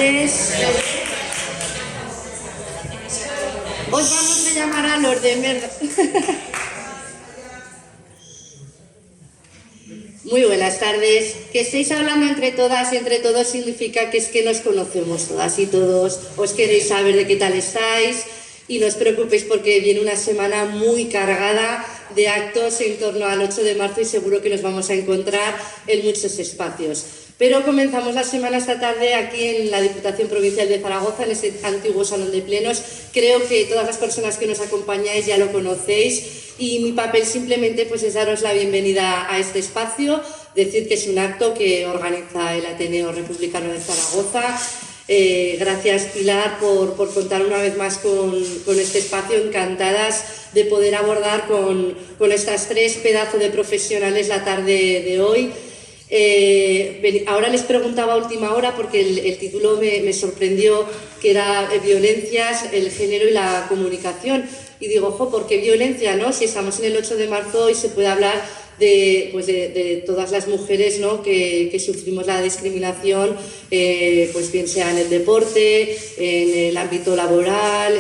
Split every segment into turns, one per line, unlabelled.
tardes. Os vamos a llamar al orden, ¿verdad? Muy buenas tardes. Que estéis hablando entre todas y entre todos significa que es que nos conocemos todas y todos. Os queréis saber de qué tal estáis y no os preocupéis porque viene una semana muy cargada de actos en torno al 8 de marzo y seguro que nos vamos a encontrar en muchos espacios. Pero comenzamos la semana esta tarde aquí en la Diputación Provincial de Zaragoza, en este antiguo Salón de Plenos. Creo que todas las personas que nos acompañáis ya lo conocéis y mi papel simplemente pues es daros la bienvenida a este espacio, decir que es un acto que organiza el Ateneo Republicano de Zaragoza. Gracias Pilar por contar una vez más con este espacio, encantadas de poder abordar con estas tres pedazos de profesionales la tarde de hoy. Ahora les preguntaba a última hora porque el título me sorprendió, que era violencias, el género y la comunicación, y digo, ojo, ¿por qué violencia, no? Si estamos en el 8 de marzo y se puede hablar de todas las mujeres, ¿no? que sufrimos la discriminación, pues bien sea en el deporte, en el ámbito laboral,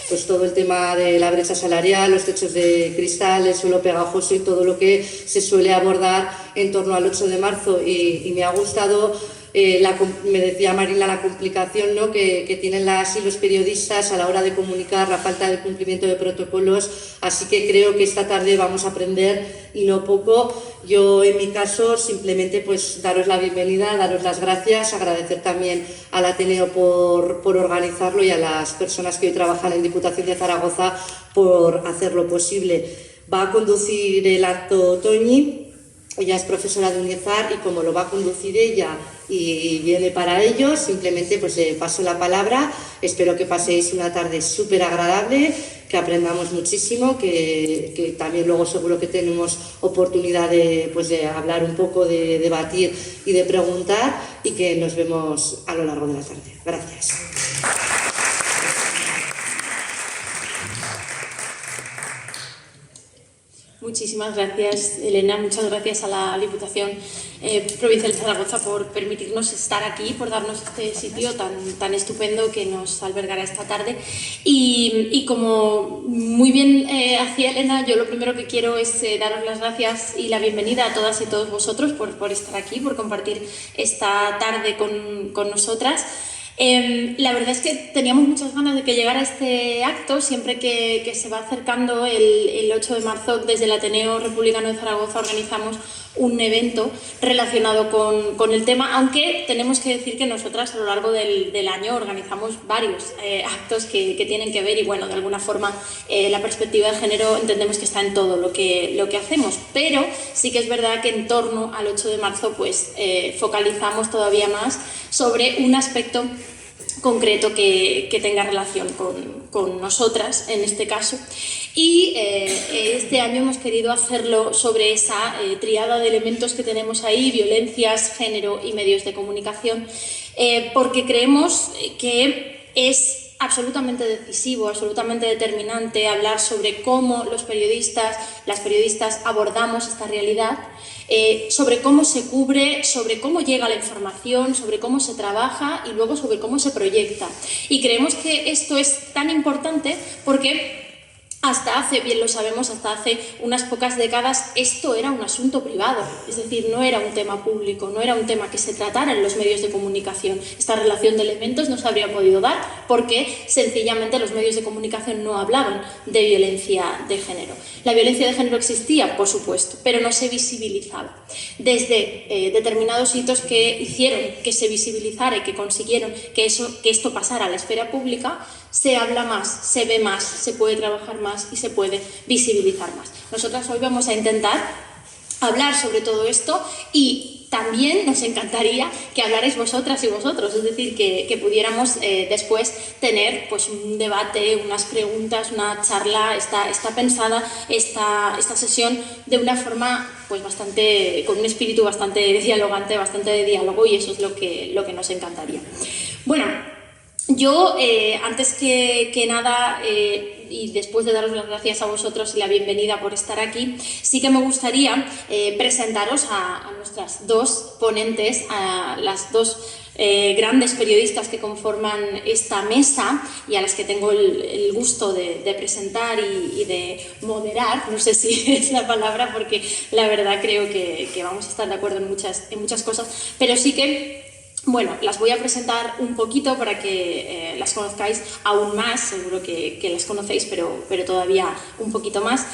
pues todo el tema de la brecha salarial, los techos de cristal, el suelo pegajoso y todo lo que se suele abordar en torno al 8 de marzo. Y me ha gustado, me decía Marina, la complicación, ¿no? que tienen las y los periodistas a la hora de comunicar, la falta de cumplimiento de protocolos. Así que creo que esta tarde vamos a aprender y no poco. Yo en mi caso simplemente pues daros la bienvenida, daros las gracias, agradecer también al Ateneo por organizarlo y a las personas que hoy trabajan en Diputación de Zaragoza por hacerlo posible. Va a conducir el acto Toñi. Ella es profesora de UNIEZAR y como lo va a conducir ella y viene para ello, simplemente pues le paso la palabra. Espero que paséis una tarde súper agradable, que aprendamos muchísimo, que también luego seguro que tenemos oportunidad de hablar un poco, de debatir y de preguntar, y que nos vemos a lo largo de la tarde. Gracias.
Muchísimas gracias, Elena. Muchas gracias a la Diputación Provincial de Zaragoza por permitirnos estar aquí, por darnos este sitio tan estupendo que nos albergará esta tarde. Y como muy bien hacía Elena, yo lo primero que quiero es daros las gracias y la bienvenida a todas y todos vosotros por estar aquí, por compartir esta tarde con nosotras. La verdad es que teníamos muchas ganas de que llegara este acto. Siempre que se va acercando el 8 de marzo, desde el Ateneo Republicano de Zaragoza organizamos un evento relacionado con el tema, aunque tenemos que decir que nosotras a lo largo del año organizamos varios actos que tienen que ver, y bueno, de alguna forma la perspectiva de género entendemos que está en todo lo que hacemos, pero sí que es verdad que en torno al 8 de marzo pues focalizamos todavía más sobre un aspecto concreto que tenga relación con nosotras en este caso, y este año hemos querido hacerlo sobre esa triada de elementos que tenemos ahí: violencias, género y medios de comunicación, porque creemos que es absolutamente decisivo, absolutamente determinante hablar sobre cómo los periodistas, las periodistas abordamos esta realidad, sobre cómo se cubre, sobre cómo llega la información, sobre cómo se trabaja y luego sobre cómo se proyecta. Y creemos que esto es tan importante porque hasta hace, bien lo sabemos, hasta hace unas pocas décadas esto era un asunto privado, es decir, no era un tema público, no era un tema que se tratara en los medios de comunicación. Esta relación de elementos no se habría podido dar porque sencillamente los medios de comunicación no hablaban de violencia de género. La violencia de género existía, por supuesto, pero no se visibilizaba. Desde determinados hitos que hicieron que se visibilizara y que consiguieron que esto pasara a la esfera pública, se habla más, se ve más, se puede trabajar más y se puede visibilizar más. Nosotras hoy vamos a intentar hablar sobre todo esto, y también nos encantaría que hablarais vosotras y vosotros, es decir, que pudiéramos después tener pues un debate, unas preguntas, una charla. Está pensada esta sesión de una forma pues con un espíritu bastante dialogante, bastante de diálogo, y eso es lo que nos encantaría. Bueno, yo, antes que nada, y después de daros las gracias a vosotros y la bienvenida por estar aquí, sí que me gustaría presentaros a nuestras dos ponentes, a las dos grandes periodistas que conforman esta mesa y a las que tengo el gusto de presentar y de moderar, no sé si es la palabra, porque la verdad creo que vamos a estar de acuerdo en muchas cosas, pero sí que, bueno, las voy a presentar un poquito para que las conozcáis aún más, seguro que las conocéis, pero todavía un poquito más.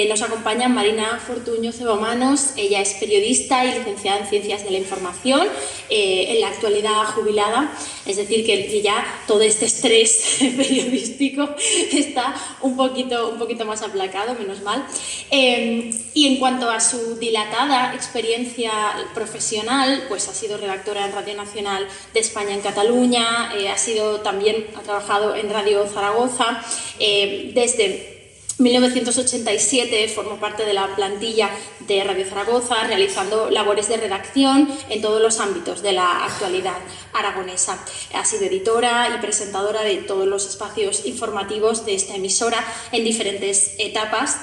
Nos acompaña Marina Fortuño Cebomanos, ella es periodista y licenciada en Ciencias de la Información, en la actualidad jubilada, es decir, que ya todo este estrés periodístico está un poquito más aplacado, menos mal. Y en cuanto a su dilatada experiencia profesional, pues ha sido redactora en Radio Nacional de España en Cataluña, ha trabajado en Radio Zaragoza, desde 1987 formó parte de la plantilla de Radio Zaragoza, realizando labores de redacción en todos los ámbitos de la actualidad aragonesa. Ha sido editora y presentadora de todos los espacios informativos de esta emisora en diferentes etapas.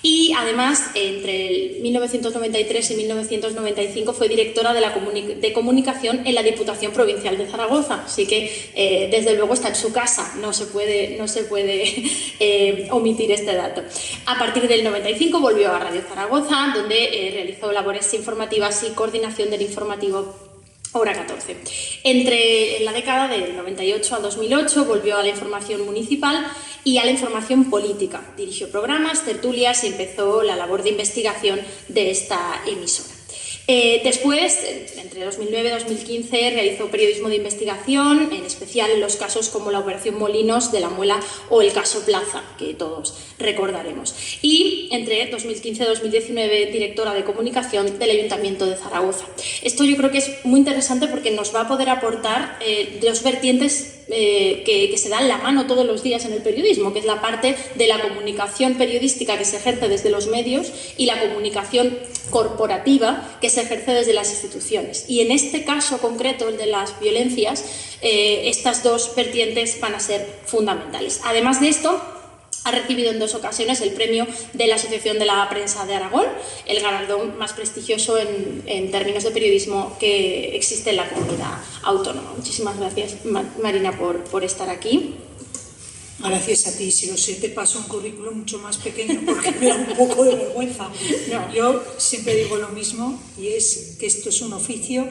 Y además, entre 1993 y 1995 fue directora de comunicación en la Diputación Provincial de Zaragoza. Así que, desde luego, está en su casa, no se puede omitir este dato. A partir del 95 volvió a Radio Zaragoza, donde realizó labores informativas y coordinación del informativo Hora 14. En la década del 98 al 2008 volvió a la información municipal y a la información política. Dirigió programas, tertulias y empezó la labor de investigación de esta emisora. Después, entre 2009 y 2015, realizó periodismo de investigación, en especial en los casos como la Operación Molinos de la Muela o el caso Plaza, que todos recordaremos. Y entre 2015 y 2019, directora de comunicación del Ayuntamiento de Zaragoza. Esto yo creo que es muy interesante porque nos va a poder aportar dos vertientes que se dan la mano todos los días en el periodismo, que es la parte de la comunicación periodística que se ejerce desde los medios y la comunicación corporativa que se ejerce desde las instituciones. Y en este caso concreto, el de las violencias, estas dos vertientes van a ser fundamentales. Además de esto, ha recibido en 2 ocasiones el premio de la Asociación de la Prensa de Aragón, el galardón más prestigioso en términos de periodismo que existe en la comunidad autónoma. Muchísimas gracias, Marina, por estar aquí.
Gracias a ti. Si lo sé, te paso un currículum mucho más pequeño porque me da un poco de vergüenza. No. Yo siempre digo lo mismo, y es que esto es un oficio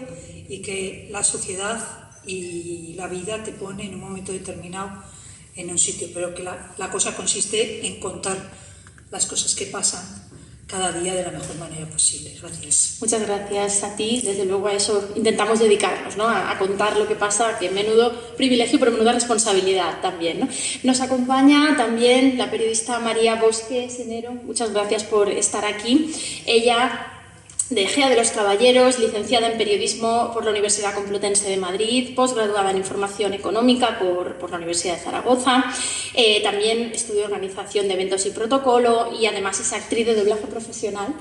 y que la sociedad y la vida te pone en un momento determinado en un sitio, pero que la cosa consiste en contar las cosas que pasan cada día de la mejor manera posible. Gracias.
Muchas gracias a ti. Desde luego a eso intentamos dedicarnos, ¿no? A contar lo que pasa, que menudo privilegio, pero menuda responsabilidad también, ¿no? Nos acompaña también la periodista María Bosque Senero. Muchas gracias por estar aquí. Ella, de Egea de los Caballeros, licenciada en Periodismo por la Universidad Complutense de Madrid, posgraduada en Información Económica por la Universidad de Zaragoza, también estudió Organización de Eventos y Protocolo y además es actriz de doblaje profesional,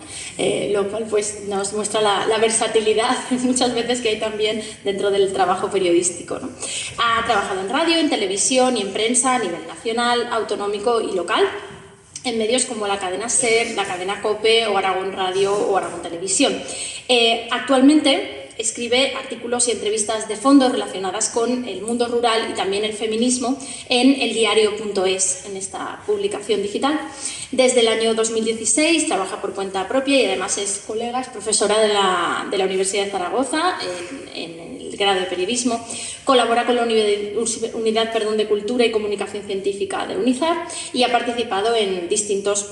lo cual pues, nos muestra la versatilidad muchas veces que hay también dentro del trabajo periodístico, ¿no? Ha trabajado en radio, en televisión y en prensa a nivel nacional, autonómico y local, en medios como la cadena SER, la cadena COPE o Aragón Radio o Aragón Televisión. Actualmente escribe artículos y entrevistas de fondo relacionadas con el mundo rural y también el feminismo en eldiario.es, en esta publicación digital. Desde el año 2016 trabaja por cuenta propia y además es profesora de la Universidad de Zaragoza en el grado de periodismo. Colabora con la Unidad de Cultura y Comunicación Científica de UNIZAR y ha participado en distintos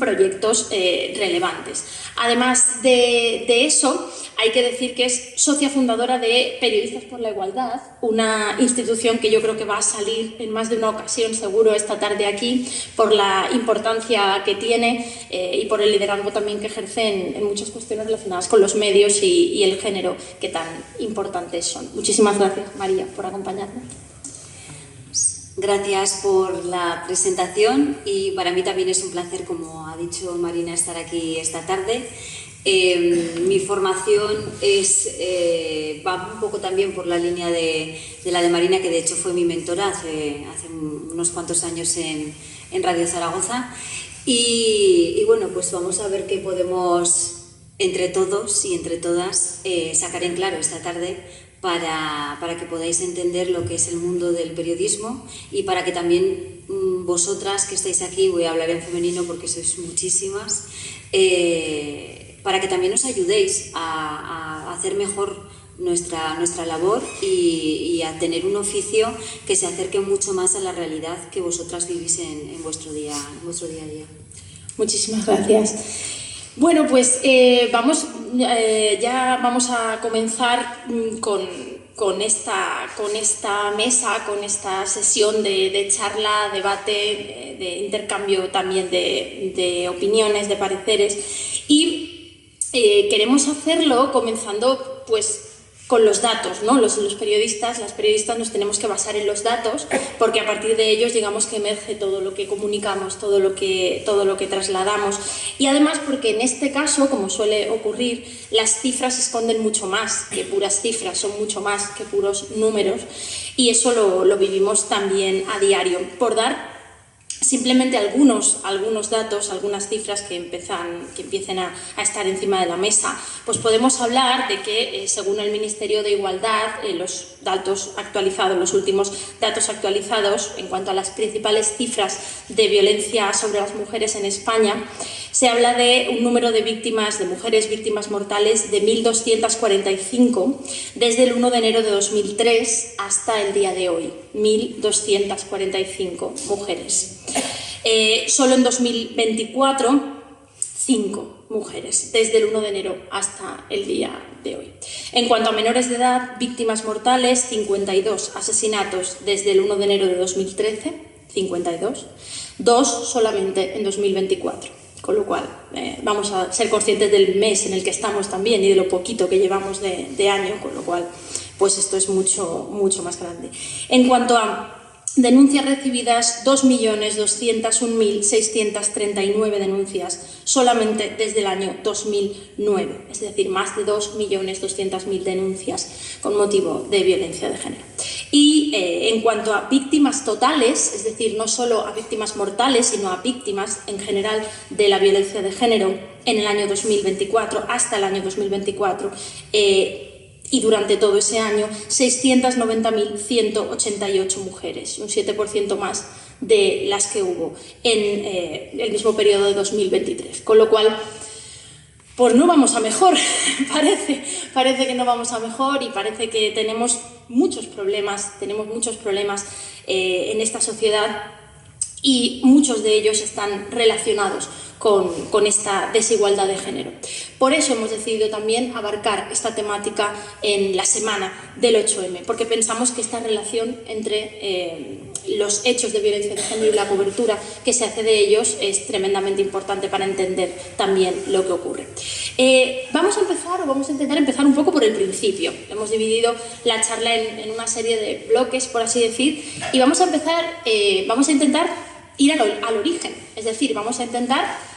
proyectos relevantes. Además de eso, hay que decir que es socia fundadora de Periodistas por la Igualdad, una institución que yo creo que va a salir en más de una ocasión seguro esta tarde aquí por la importancia que tiene y por el liderazgo también que ejerce en muchas cuestiones relacionadas con los medios y el género que tan importantes son. Muchísimas gracias, María, por acompañarnos.
Gracias por la presentación y para mí también es un placer, como ha dicho Marina, estar aquí esta tarde. Mi formación va un poco también por la línea de la de Marina, que de hecho fue mi mentora hace unos cuantos años en Radio Zaragoza. Y bueno, pues vamos a ver qué podemos entre todos y entre todas sacar en claro esta tarde para que podáis entender lo que es el mundo del periodismo y para que también vosotras que estáis aquí, voy a hablar en femenino porque sois muchísimas, para que también os ayudéis a hacer mejor nuestra labor y a tener un oficio que se acerque mucho más a la realidad que vosotras vivís en vuestro día a día.
Muchísimas gracias. Bueno, pues ya vamos a comenzar con esta mesa, con esta sesión de charla, debate, de intercambio también de opiniones, de pareceres, y queremos hacerlo comenzando pues con los datos, ¿no? Los periodistas, las periodistas nos tenemos que basar en los datos porque a partir de ellos digamos que emerge todo lo que comunicamos, todo lo que trasladamos, y además porque en este caso, como suele ocurrir, las cifras esconden mucho más que puras cifras, son mucho más que puros números, y eso lo vivimos también a diario. Por dar simplemente algunos datos, algunas cifras que empiecen a estar encima de la mesa, pues podemos hablar de que según el Ministerio de Igualdad, los datos actualizados, los últimos datos actualizados en cuanto a las principales cifras de violencia sobre las mujeres en España, se habla de un número de víctimas, de mujeres víctimas mortales de 1.245 desde el 1 de enero de 2003 hasta el día de hoy. 1.245 mujeres. Solo en 2024, 5 mujeres, desde el 1 de enero hasta el día de hoy. En cuanto a menores de edad, víctimas mortales, 52 asesinatos desde el 1 de enero de 2013, 52, 2 solamente en 2024. Con lo cual, vamos a ser conscientes del mes en el que estamos también y de lo poquito que llevamos de año, con lo cual, pues esto es mucho más grande. En cuanto a denuncias recibidas, 2.201.639 denuncias solamente desde el año 2009, es decir, más de 2.200.000 denuncias con motivo de violencia de género. Y en cuanto a víctimas totales, es decir, no solo a víctimas mortales, sino a víctimas en general de la violencia de género en el año 2024, hasta el año 2024, y durante todo ese año, 690.188 mujeres, un 7% más de las que hubo en el mismo periodo de 2023. Con lo cual, pues no vamos a mejor, parece que no vamos a mejor, y parece que tenemos muchos problemas en esta sociedad, y muchos de ellos están relacionados con esta desigualdad de género. Por eso hemos decidido también abarcar esta temática en la semana del 8M, porque pensamos que esta relación entre los hechos de violencia de género y la cobertura que se hace de ellos es tremendamente importante para entender también lo que ocurre. Vamos a intentar empezar un poco por el principio. Hemos dividido la charla en una serie de bloques, por así decir, y vamos a intentar ir al origen, es decir, vamos a intentar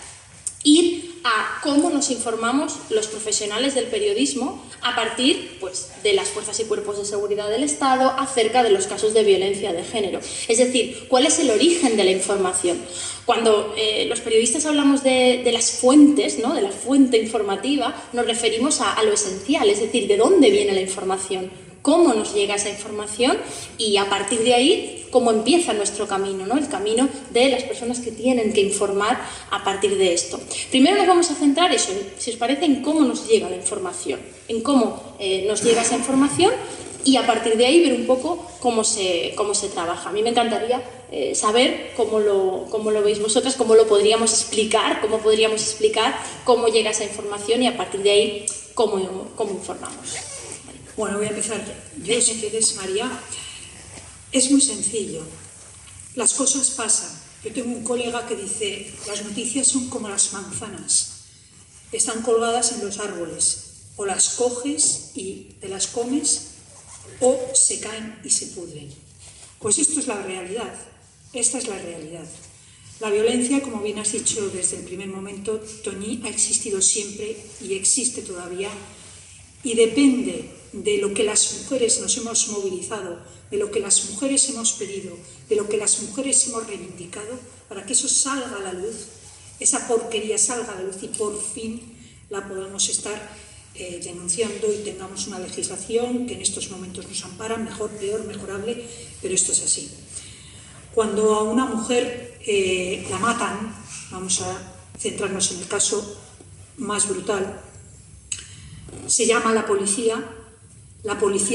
ir a cómo nos informamos los profesionales del periodismo a partir pues, de las fuerzas y cuerpos de seguridad del Estado acerca de los casos de violencia de género. Es decir, ¿cuál es el origen de la información? Cuando los periodistas hablamos de las fuentes, ¿no? De la fuente informativa, nos referimos a lo esencial, es decir, ¿de dónde viene la información? ¿Cómo nos llega esa información? Y a partir de ahí, ¿cómo empieza nuestro camino, ¿no? El camino de las personas que tienen que informar a partir de esto. Primero nos vamos a centrar eso, si os parece, en cómo nos llega la información, en cómo nos llega esa información, y a partir de ahí ver un poco cómo se trabaja. A mí me encantaría saber cómo lo veis vosotras, cómo podríamos explicar cómo llega esa información, y a partir de ahí cómo informamos.
Bueno, voy a empezar yo, si quieres, María. Es muy sencillo. Las cosas pasan. Yo tengo un colega que dice, las noticias son como las manzanas. Están colgadas en los árboles. O las coges y te las comes, o se caen y se pudren. Pues esto es la realidad. Esta es la realidad. La violencia, como bien has dicho desde el primer momento, Toñi, ha existido siempre y existe todavía. Y depende de lo que las mujeres nos hemos movilizado, de lo que las mujeres hemos pedido, de lo que las mujeres hemos reivindicado, para que eso salga a la luz, esa porquería salga a la luz y por fin la podamos estar denunciando y tengamos una legislación que en estos momentos nos ampara, mejor, peor, mejorable, pero esto es así. Cuando a una mujer la matan, vamos a centrarnos en el caso más brutal, se llama a la policía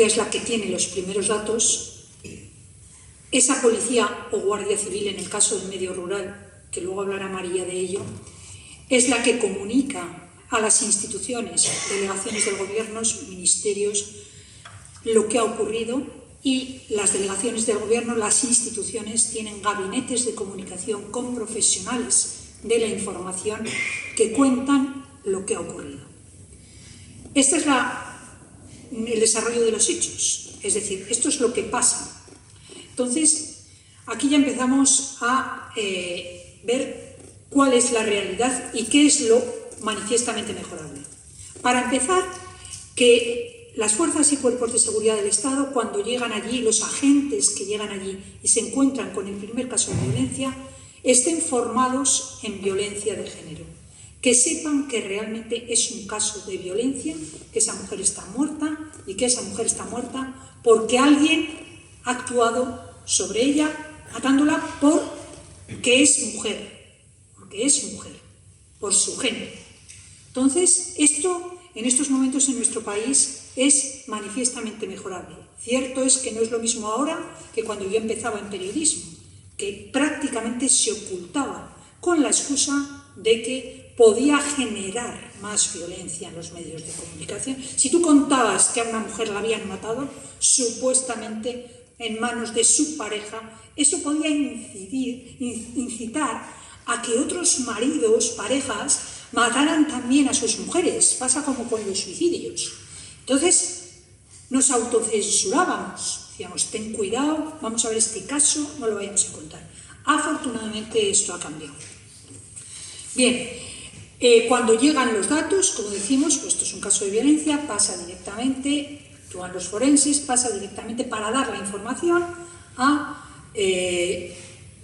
es la que tiene los primeros datos, esa policía o guardia civil en el caso del medio rural, que luego hablará María de ello, es la que comunica a las instituciones, delegaciones del gobierno, ministerios, lo que ha ocurrido, y las delegaciones del gobierno, las instituciones, tienen gabinetes de comunicación con profesionales de la información que cuentan lo que ha ocurrido. Este es el desarrollo de los hechos, es decir, esto es lo que pasa. Entonces, aquí ya empezamos a ver cuál es la realidad y qué es lo manifiestamente mejorable. Para empezar, que las fuerzas y cuerpos de seguridad del Estado, cuando llegan allí, los agentes que llegan allí y se encuentran con el primer caso de violencia, estén formados en violencia de género, que sepan que realmente es un caso de violencia, que esa mujer está muerta y que esa mujer está muerta porque alguien ha actuado sobre ella, matándola porque es mujer, por su género. Entonces, esto en estos momentos en nuestro país es manifiestamente mejorable. Cierto es que no es lo mismo ahora que cuando yo empezaba en periodismo, que prácticamente se ocultaba con la excusa de que podía generar más violencia en los medios de comunicación. Si tú contabas que a una mujer la habían matado, supuestamente en manos de su pareja, eso podía incitar a que otros maridos, parejas, mataran también a sus mujeres. Pasa como con los suicidios. Entonces, nos autocensurábamos. Decíamos, ten cuidado, vamos a ver este caso, no lo vayamos a contar. Afortunadamente, esto ha cambiado. Bien, cuando llegan los datos, como decimos, pues esto es un caso de violencia, pasa directamente, actúan los forenses, pasa directamente para dar la información a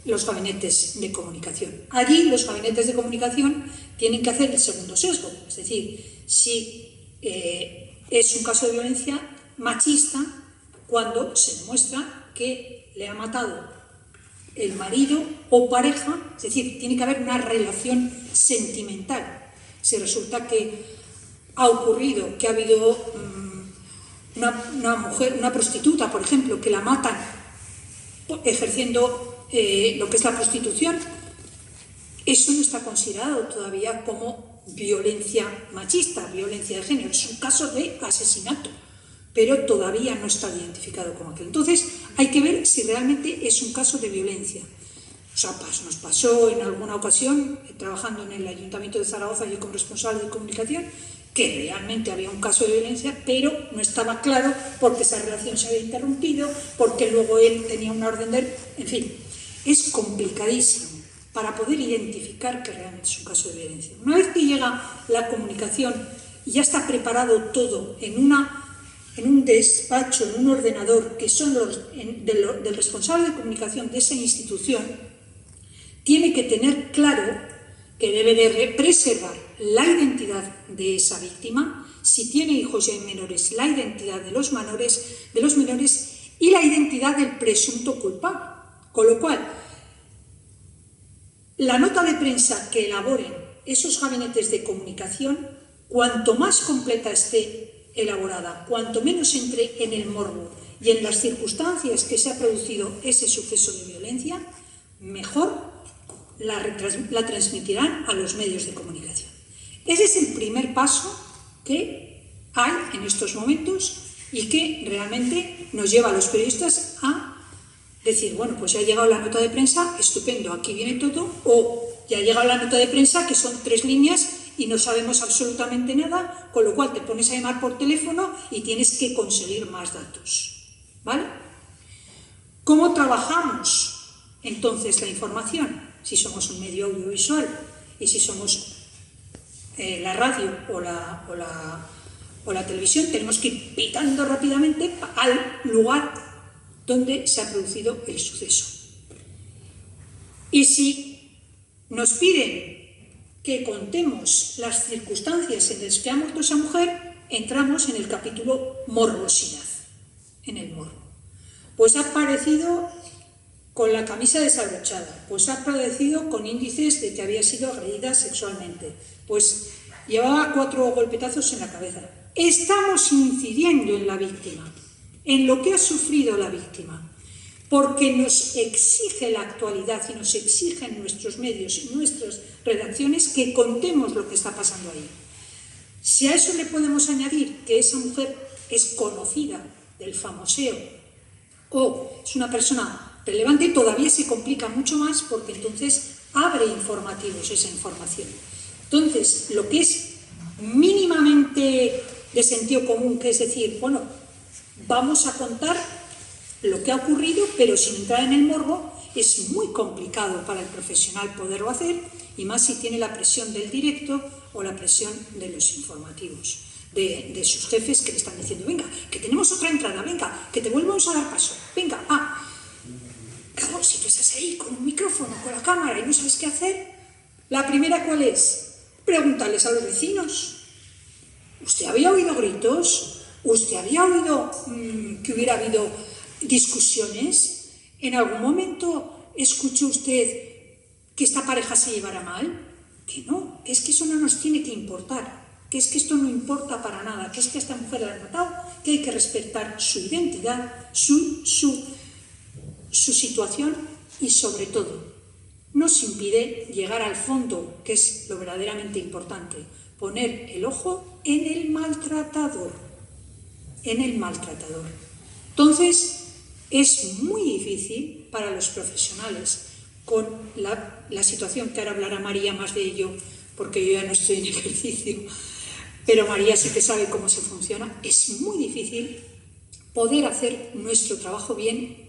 los gabinetes de comunicación. Allí los gabinetes de comunicación tienen que hacer el segundo sesgo, es decir, si es un caso de violencia machista cuando se demuestra que le ha matado el marido o pareja, es decir, tiene que haber una relación sentimental. Si resulta que ha ocurrido, que ha habido una mujer, una prostituta, por ejemplo, que la matan ejerciendo lo que es la prostitución, eso no está considerado todavía como violencia machista, violencia de género, es un caso de asesinato, pero todavía no está identificado como aquel. Entonces, hay que ver si realmente es un caso de violencia. O sea, nos pasó en alguna ocasión, trabajando en el Ayuntamiento de Zaragoza, yo como responsable de comunicación, que realmente había un caso de violencia, pero no estaba claro porque esa relación se había interrumpido, porque luego él tenía una orden de... En fin, es complicadísimo para poder identificar que realmente es un caso de violencia. Una vez que llega la comunicación y ya está preparado todo en un despacho, en un ordenador, que son del responsable de comunicación de esa institución, tiene que tener claro que debe de preservar la identidad de esa víctima, si tiene hijos y hay menores, la identidad de los menores y la identidad del presunto culpable. Con lo cual, la nota de prensa que elaboren esos gabinetes de comunicación, cuanto más completa esté elaborada, cuanto menos entre en el morbo y en las circunstancias que se ha producido ese suceso de violencia, mejor la transmitirán a los medios de comunicación. Ese es el primer paso que hay en estos momentos y que realmente nos lleva a los periodistas a decir, bueno, pues ya ha llegado la nota de prensa, estupendo, aquí viene todo, o ya ha llegado la nota de prensa, que son 3 líneas y no sabemos absolutamente nada, con lo cual te pones a llamar por teléfono y tienes que conseguir más datos, ¿vale? ¿Cómo trabajamos entonces la información? Si somos un medio audiovisual y si somos la radio o la televisión, tenemos que ir pitando rápidamente al lugar donde se ha producido el suceso. Y si nos piden que contemos las circunstancias en las que ha muerto esa mujer, entramos en el capítulo morbosidad, en el morbo. Pues ha aparecido con la camisa desabrochada, pues ha aparecido con índices de que había sido agredida sexualmente, pues llevaba 4 golpetazos en la cabeza. Estamos incidiendo en la víctima, en lo que ha sufrido la víctima, porque nos exige la actualidad y nos exigen nuestros medios y nuestras redacciones que contemos lo que está pasando ahí. Si a eso le podemos añadir que esa mujer es conocida del famoseo o es una persona relevante, todavía se complica mucho más porque entonces abre informativos esa información. Entonces, lo que es mínimamente de sentido común, que es decir, bueno, vamos a contar lo que ha ocurrido, pero sin entrar en el morbo, es muy complicado para el profesional poderlo hacer, y más si tiene la presión del directo o la presión de los informativos, de sus jefes que le están diciendo, venga, que tenemos otra entrada, venga, que te volvemos a dar paso, venga, claro, si tú estás ahí con un micrófono, con la cámara y no sabes qué hacer, la primera, ¿cuál es? Pregúntales a los vecinos. ¿Usted había oído gritos? ¿Usted había oído que hubiera habido discusiones? ¿En algún momento escuchó usted que esta pareja se llevara mal? Que no, que es que eso no nos tiene que importar, que es que esto no importa para nada, que es que a esta mujer la han matado, que hay que respetar su identidad, su situación y sobre todo nos impide llegar al fondo, que es lo verdaderamente importante, poner el ojo en el maltratador, Entonces, es muy difícil para los profesionales con la situación, que ahora hablará María más de ello, porque yo ya no estoy en ejercicio, pero María sí que sabe cómo se funciona. Es muy difícil poder hacer nuestro trabajo bien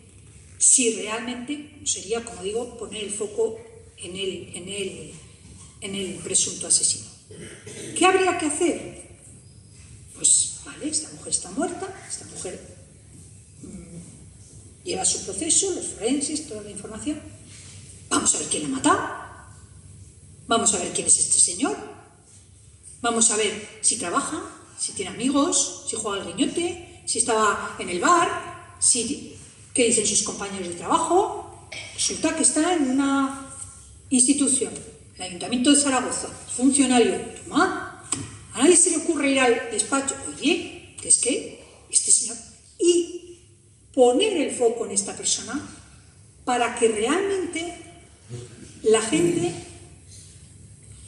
si realmente sería, como digo, poner el foco en el presunto asesino. ¿Qué habría que hacer? Pues, vale, esta mujer está muerta, esta mujer lleva su proceso, los forenses, toda la información. Vamos a ver quién la ha matado. Vamos a ver quién es este señor. Vamos a ver si trabaja, si tiene amigos, si juega al guiñote, si estaba en el bar, qué dicen sus compañeros de trabajo. Resulta que está en una institución, el Ayuntamiento de Zaragoza, funcionario. Toma, a nadie se le ocurre ir al despacho. Oye, que es que este señor... Y poner el foco en esta persona para que realmente la gente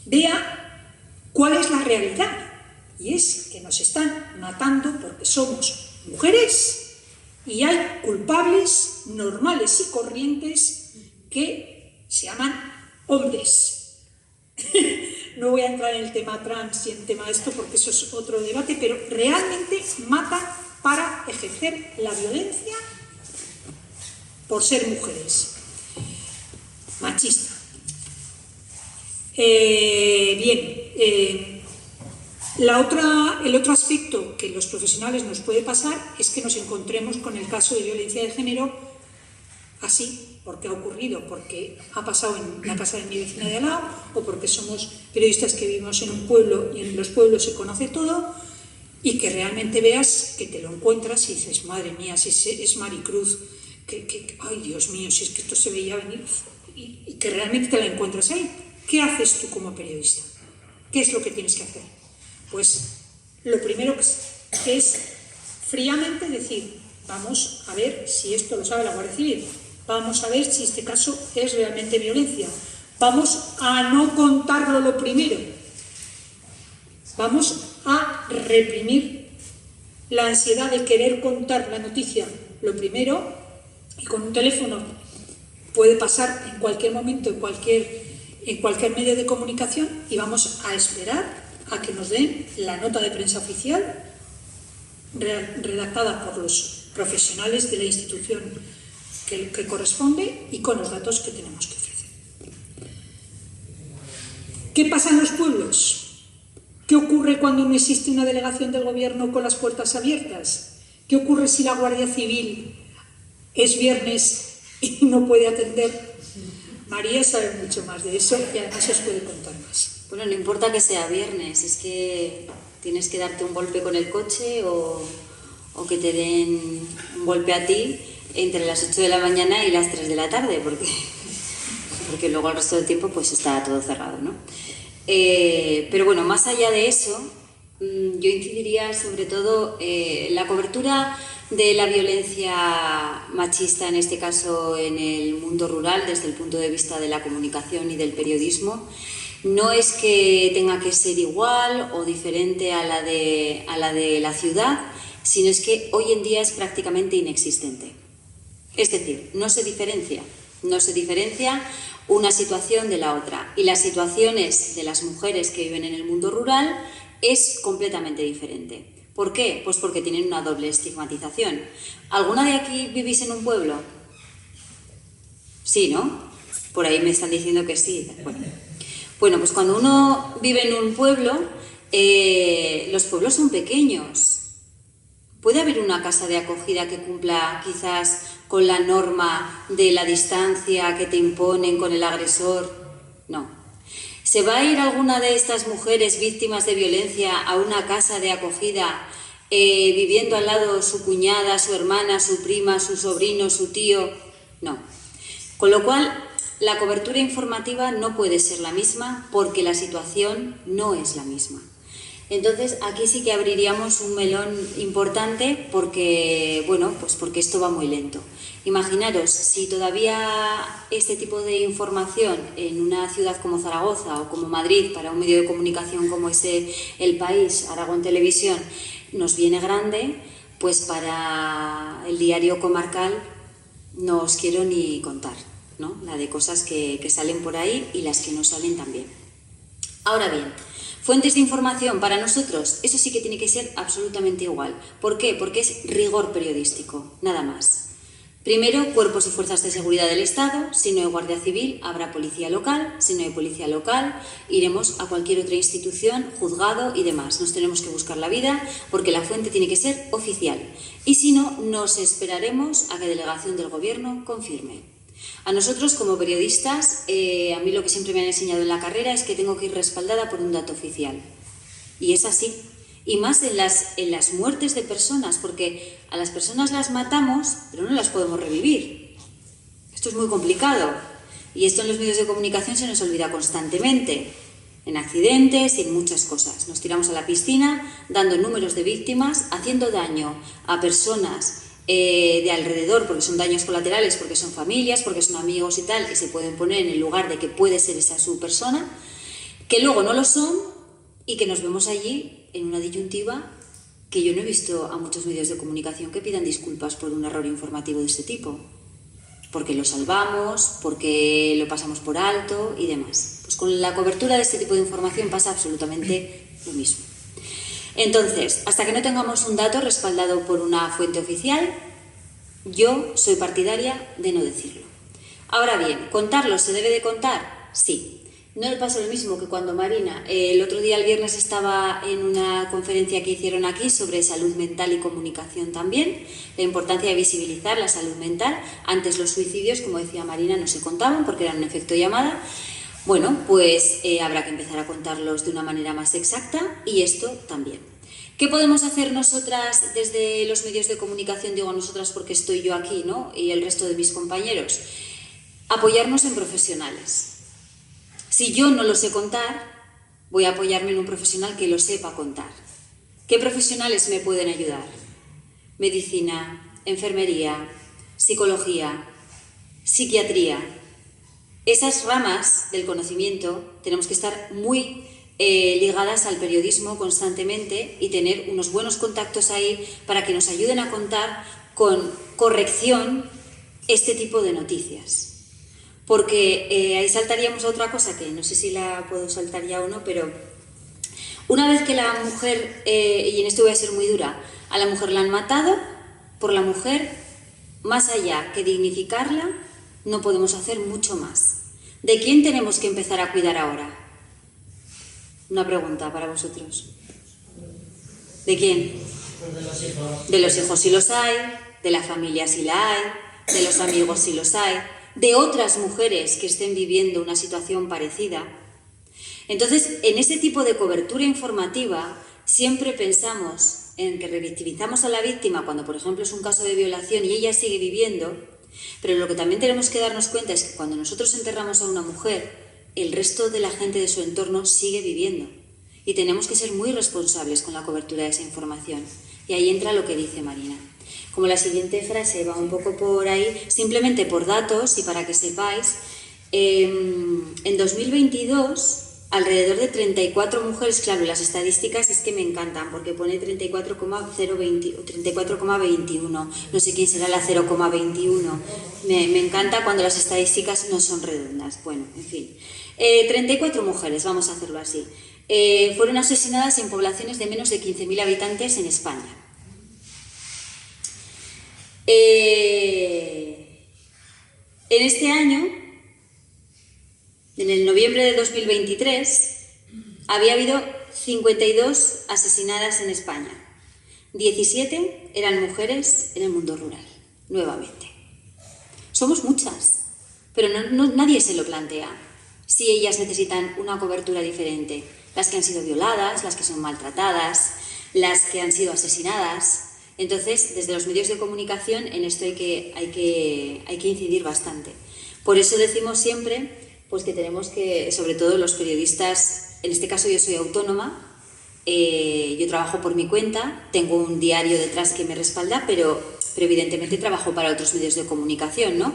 vea cuál es la realidad. Y es que nos están matando porque somos mujeres y hay culpables normales y corrientes que se llaman hombres. No voy a entrar en el tema trans y en el tema esto porque eso es otro debate, pero realmente matan para ejercer la violencia por ser mujeres. Machista. El otro aspecto que los profesionales nos puede pasar es que nos encontremos con el caso de violencia de género así, porque ha ocurrido, porque ha pasado en la casa de mi vecina de al lado, o porque somos periodistas que vivimos en un pueblo y en los pueblos se conoce todo, y que realmente veas que te lo encuentras y dices, madre mía, si es Maricruz, ay Dios mío, si es que esto se veía venir, y que realmente te la encuentras ahí. ¿Qué haces tú como periodista? ¿Qué es lo que tienes que hacer? Pues lo primero que es fríamente decir, vamos a ver si esto lo sabe la Guardia Civil, vamos a ver si este caso es realmente violencia, vamos a no contarlo lo primero, vamos a reprimir la ansiedad de querer contar la noticia lo primero, y con un teléfono puede pasar en cualquier momento, en cualquier medio de comunicación, y vamos a esperar a que nos den la nota de prensa oficial redactada por los profesionales de la institución que corresponde y con los datos que tenemos que ofrecer. ¿Qué pasa en los pueblos? ¿Qué ocurre cuando no existe una delegación del gobierno con las puertas abiertas? ¿Qué ocurre si la Guardia Civil es viernes y no puede atender? María sabe mucho más de eso y además os puede contar más.
Bueno, no importa que sea viernes, es que Tienes que darte un golpe con el coche o que te den un golpe a ti entre las 8 de la mañana y las 3 de la tarde, porque luego el resto del tiempo pues está todo cerrado, ¿no? Pero bueno, más allá de eso, yo incidiría sobre todo la cobertura de la violencia machista, en este caso en el mundo rural, desde el punto de vista de la comunicación y del periodismo. No es que tenga que ser igual o diferente a la de la ciudad, sino es que hoy en día es prácticamente inexistente. Es decir, no se diferencia una situación de la otra, y las situaciones de las mujeres que viven en el mundo rural es completamente diferente. ¿Por qué? Pues porque tienen una doble estigmatización. ¿Alguna de aquí vivís en un pueblo? Sí, ¿no? Por ahí me están diciendo que sí. Bueno, pues cuando uno vive en un pueblo, los pueblos son pequeños. ¿Puede haber una casa de acogida que cumpla quizás con la norma de la distancia que te imponen con el agresor? No. ¿Se va a ir alguna de estas mujeres víctimas de violencia a una casa de acogida viviendo al lado su cuñada, su hermana, su prima, su sobrino, su tío? No. Con lo cual, la cobertura informativa no puede ser la misma porque la situación no es la misma. Entonces, aquí sí que abriríamos un melón importante porque, bueno, pues porque esto va muy lento. Imaginaros, si todavía este tipo de información en una ciudad como Zaragoza o como Madrid, para un medio de comunicación como es El País, Aragón Televisión, nos viene grande, pues para el diario comarcal no os quiero ni contar, ¿no? La de cosas que salen por ahí y las que no salen también. Ahora bien, fuentes de información para nosotros, eso sí que tiene que ser absolutamente igual. ¿Por qué? Porque es rigor periodístico, nada más. Primero, cuerpos y fuerzas de seguridad del Estado. Si no hay Guardia Civil, habrá policía local. Si no hay policía local, iremos a cualquier otra institución, juzgado y demás. Nos tenemos que buscar la vida porque la fuente tiene que ser oficial. Y si no, nos esperaremos a que delegación del Gobierno confirme. A nosotros, como periodistas, a mí lo que siempre me han enseñado en la carrera es que tengo que ir respaldada por un dato oficial. Y es así. Y más en las muertes de personas, porque a las personas las matamos, pero no las podemos revivir. Esto es muy complicado. Y esto en los medios de comunicación se nos olvida constantemente. En accidentes y en muchas cosas. Nos tiramos a la piscina dando números de víctimas, haciendo daño a personas de alrededor, porque son daños colaterales, porque son familias, porque son amigos y tal, que se pueden poner en el lugar de que puede ser esa su persona, que luego no lo son y que nos vemos allí en una disyuntiva que yo no he visto a muchos medios de comunicación que pidan disculpas por un error informativo de este tipo, porque lo salvamos, porque lo pasamos por alto y demás. Pues con la cobertura de este tipo de información pasa absolutamente lo mismo. Entonces, hasta que no tengamos un dato respaldado por una fuente oficial, yo soy partidaria de no decirlo. Ahora bien, ¿contarlo se debe de contar? Sí. No le pasa lo mismo que cuando Marina, el otro día, el viernes, estaba en una conferencia que hicieron aquí sobre salud mental y comunicación también, la importancia de visibilizar la salud mental. Antes los suicidios, como decía Marina, no se contaban porque eran un efecto llamada. Bueno, pues habrá que empezar a contarlos de una manera más exacta y esto también. ¿Qué podemos hacer nosotras desde los medios de comunicación? Digo nosotras porque estoy yo aquí, ¿no? Y el resto de mis compañeros. Apoyarnos en profesionales. Si yo no lo sé contar, voy a apoyarme en un profesional que lo sepa contar. ¿Qué profesionales me pueden ayudar? Medicina, enfermería, psicología, psiquiatría. Esas ramas del conocimiento tenemos que estar muy ligadas al periodismo constantemente y tener unos buenos contactos ahí para que nos ayuden a contar con corrección este tipo de noticias. Porque ahí saltaríamos a otra cosa que no sé si la puedo saltar ya o no, pero una vez que la mujer, y en esto voy a ser muy dura, a la mujer la han matado, por la mujer, más allá que dignificarla, no podemos hacer mucho más. ¿De quién tenemos que empezar a cuidar ahora? Una pregunta para vosotros. ¿De quién?
De los hijos.
De los hijos si los hay, de la familia si la hay, de los amigos si los hay, de otras mujeres que estén viviendo una situación parecida. Entonces, en ese tipo de cobertura informativa siempre pensamos en que revictimizamos a la víctima cuando, por ejemplo, es un caso de violación y ella sigue viviendo, pero lo que también tenemos que darnos cuenta es que cuando nosotros enterramos a una mujer, el resto de la gente de su entorno sigue viviendo. Y tenemos que ser muy responsables con la cobertura de esa información. Y ahí entra lo que dice Marina. Como la siguiente frase va un poco por ahí, simplemente por datos y para que sepáis, en 2022 alrededor de 34 mujeres, claro, las estadísticas es que me encantan porque pone 34,020 o 34,21, no sé quién será la 0,21, me encanta cuando las estadísticas no son redondas, bueno, en fin. 34 mujeres, vamos a hacerlo así, fueron asesinadas en poblaciones de menos de 15.000 habitantes en España. En este año, en el noviembre de 2023, había habido 52 asesinadas en España. 17 eran mujeres en el mundo rural, nuevamente. Somos muchas, pero nadie se lo plantea. Si ellas necesitan una cobertura diferente, las que han sido violadas, las que son maltratadas, las que han sido asesinadas. Entonces, desde los medios de comunicación, en esto hay que incidir bastante. Por eso decimos siempre pues, que tenemos que, sobre todo los periodistas, en este caso yo soy autónoma, yo trabajo por mi cuenta, tengo un diario detrás que me respalda, pero evidentemente trabajo para otros medios de comunicación, ¿no?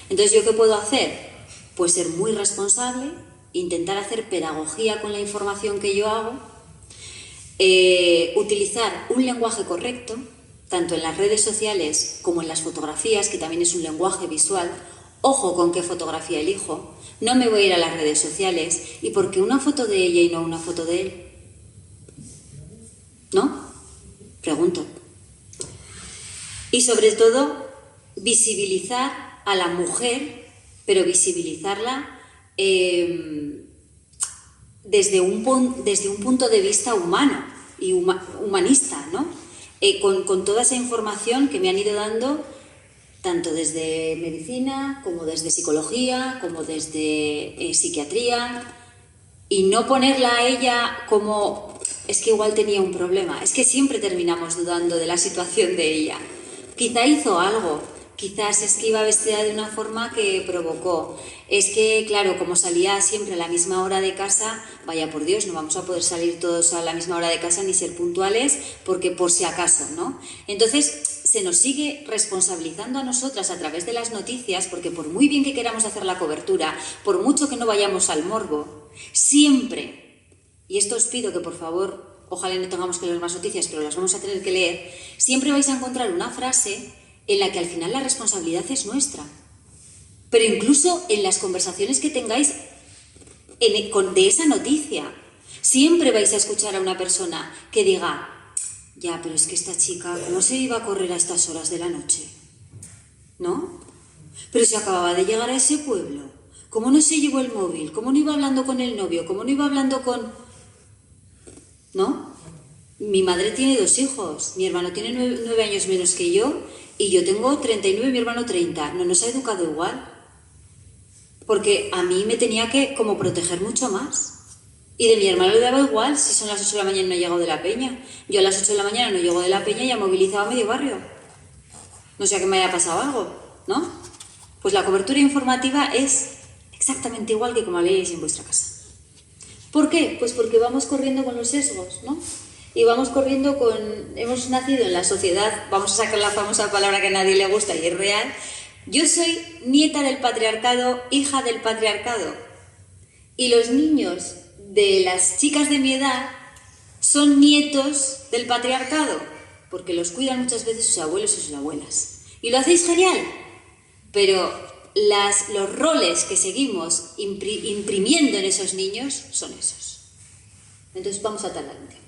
Entonces, ¿yo qué puedo hacer? Pues ser muy responsable, intentar hacer pedagogía con la información que yo hago, utilizar un lenguaje correcto, tanto en las redes sociales como en las fotografías, que también es un lenguaje visual. Ojo con qué fotografía elijo, no me voy a ir a las redes sociales y por qué una foto de ella y no una foto de él. ¿No? Pregunto. Y sobre todo, visibilizar a la mujer, pero visibilizarla desde un punto de vista humano y humanista, ¿no? Con toda esa información que me han ido dando, tanto desde medicina, como desde psicología, como desde psiquiatría, y no ponerla a ella como, es que igual tenía un problema, es que siempre terminamos dudando de la situación de ella. Quizá hizo algo, quizás es que iba vestida de una forma que provocó. Es que, claro, como salía siempre a la misma hora de casa, vaya por Dios, no vamos a poder salir todos a la misma hora de casa ni ser puntuales, porque por si acaso, ¿no? Entonces, se nos sigue responsabilizando a nosotras a través de las noticias, porque por muy bien que queramos hacer la cobertura, por mucho que no vayamos al morbo, siempre, y esto os pido que por favor, ojalá no tengamos que leer más noticias, pero las vamos a tener que leer, siempre vais a encontrar una frase en la que al final la responsabilidad es nuestra. Pero incluso en las conversaciones que tengáis de esa noticia, siempre vais a escuchar a una persona que diga, ya, pero es que esta chica, ¿cómo se iba a correr a estas horas de la noche? ¿No? Pero si acababa de llegar a ese pueblo, ¿cómo no se llevó el móvil? ¿Cómo no iba hablando con el novio? ¿Cómo no iba hablando con...? ¿No? Mi madre tiene 2 hijos, mi hermano tiene 9 años menos que yo, y yo tengo 39 y mi hermano 30. No nos ha educado igual. Porque a mí me tenía que como proteger mucho más. Y de mi hermano le daba igual si son las 8 de la mañana y no he llegado de la peña. Yo a las 8 de la mañana no llego de la peña y ha movilizado a medio barrio. No sé a que me haya pasado algo, ¿no? Pues la cobertura informativa es exactamente igual que como habéis en vuestra casa. ¿Por qué? Pues porque vamos corriendo con los sesgos, ¿no? Y vamos corriendo con... Hemos nacido en la sociedad, vamos a sacar la famosa palabra que a nadie le gusta y es real. Yo soy nieta del patriarcado, hija del patriarcado. Y los niños de las chicas de mi edad son nietos del patriarcado, porque los cuidan muchas veces sus abuelos y sus abuelas. Y lo hacéis genial, pero los roles que seguimos imprimiendo en esos niños son esos. Entonces vamos a tardar un tiempo.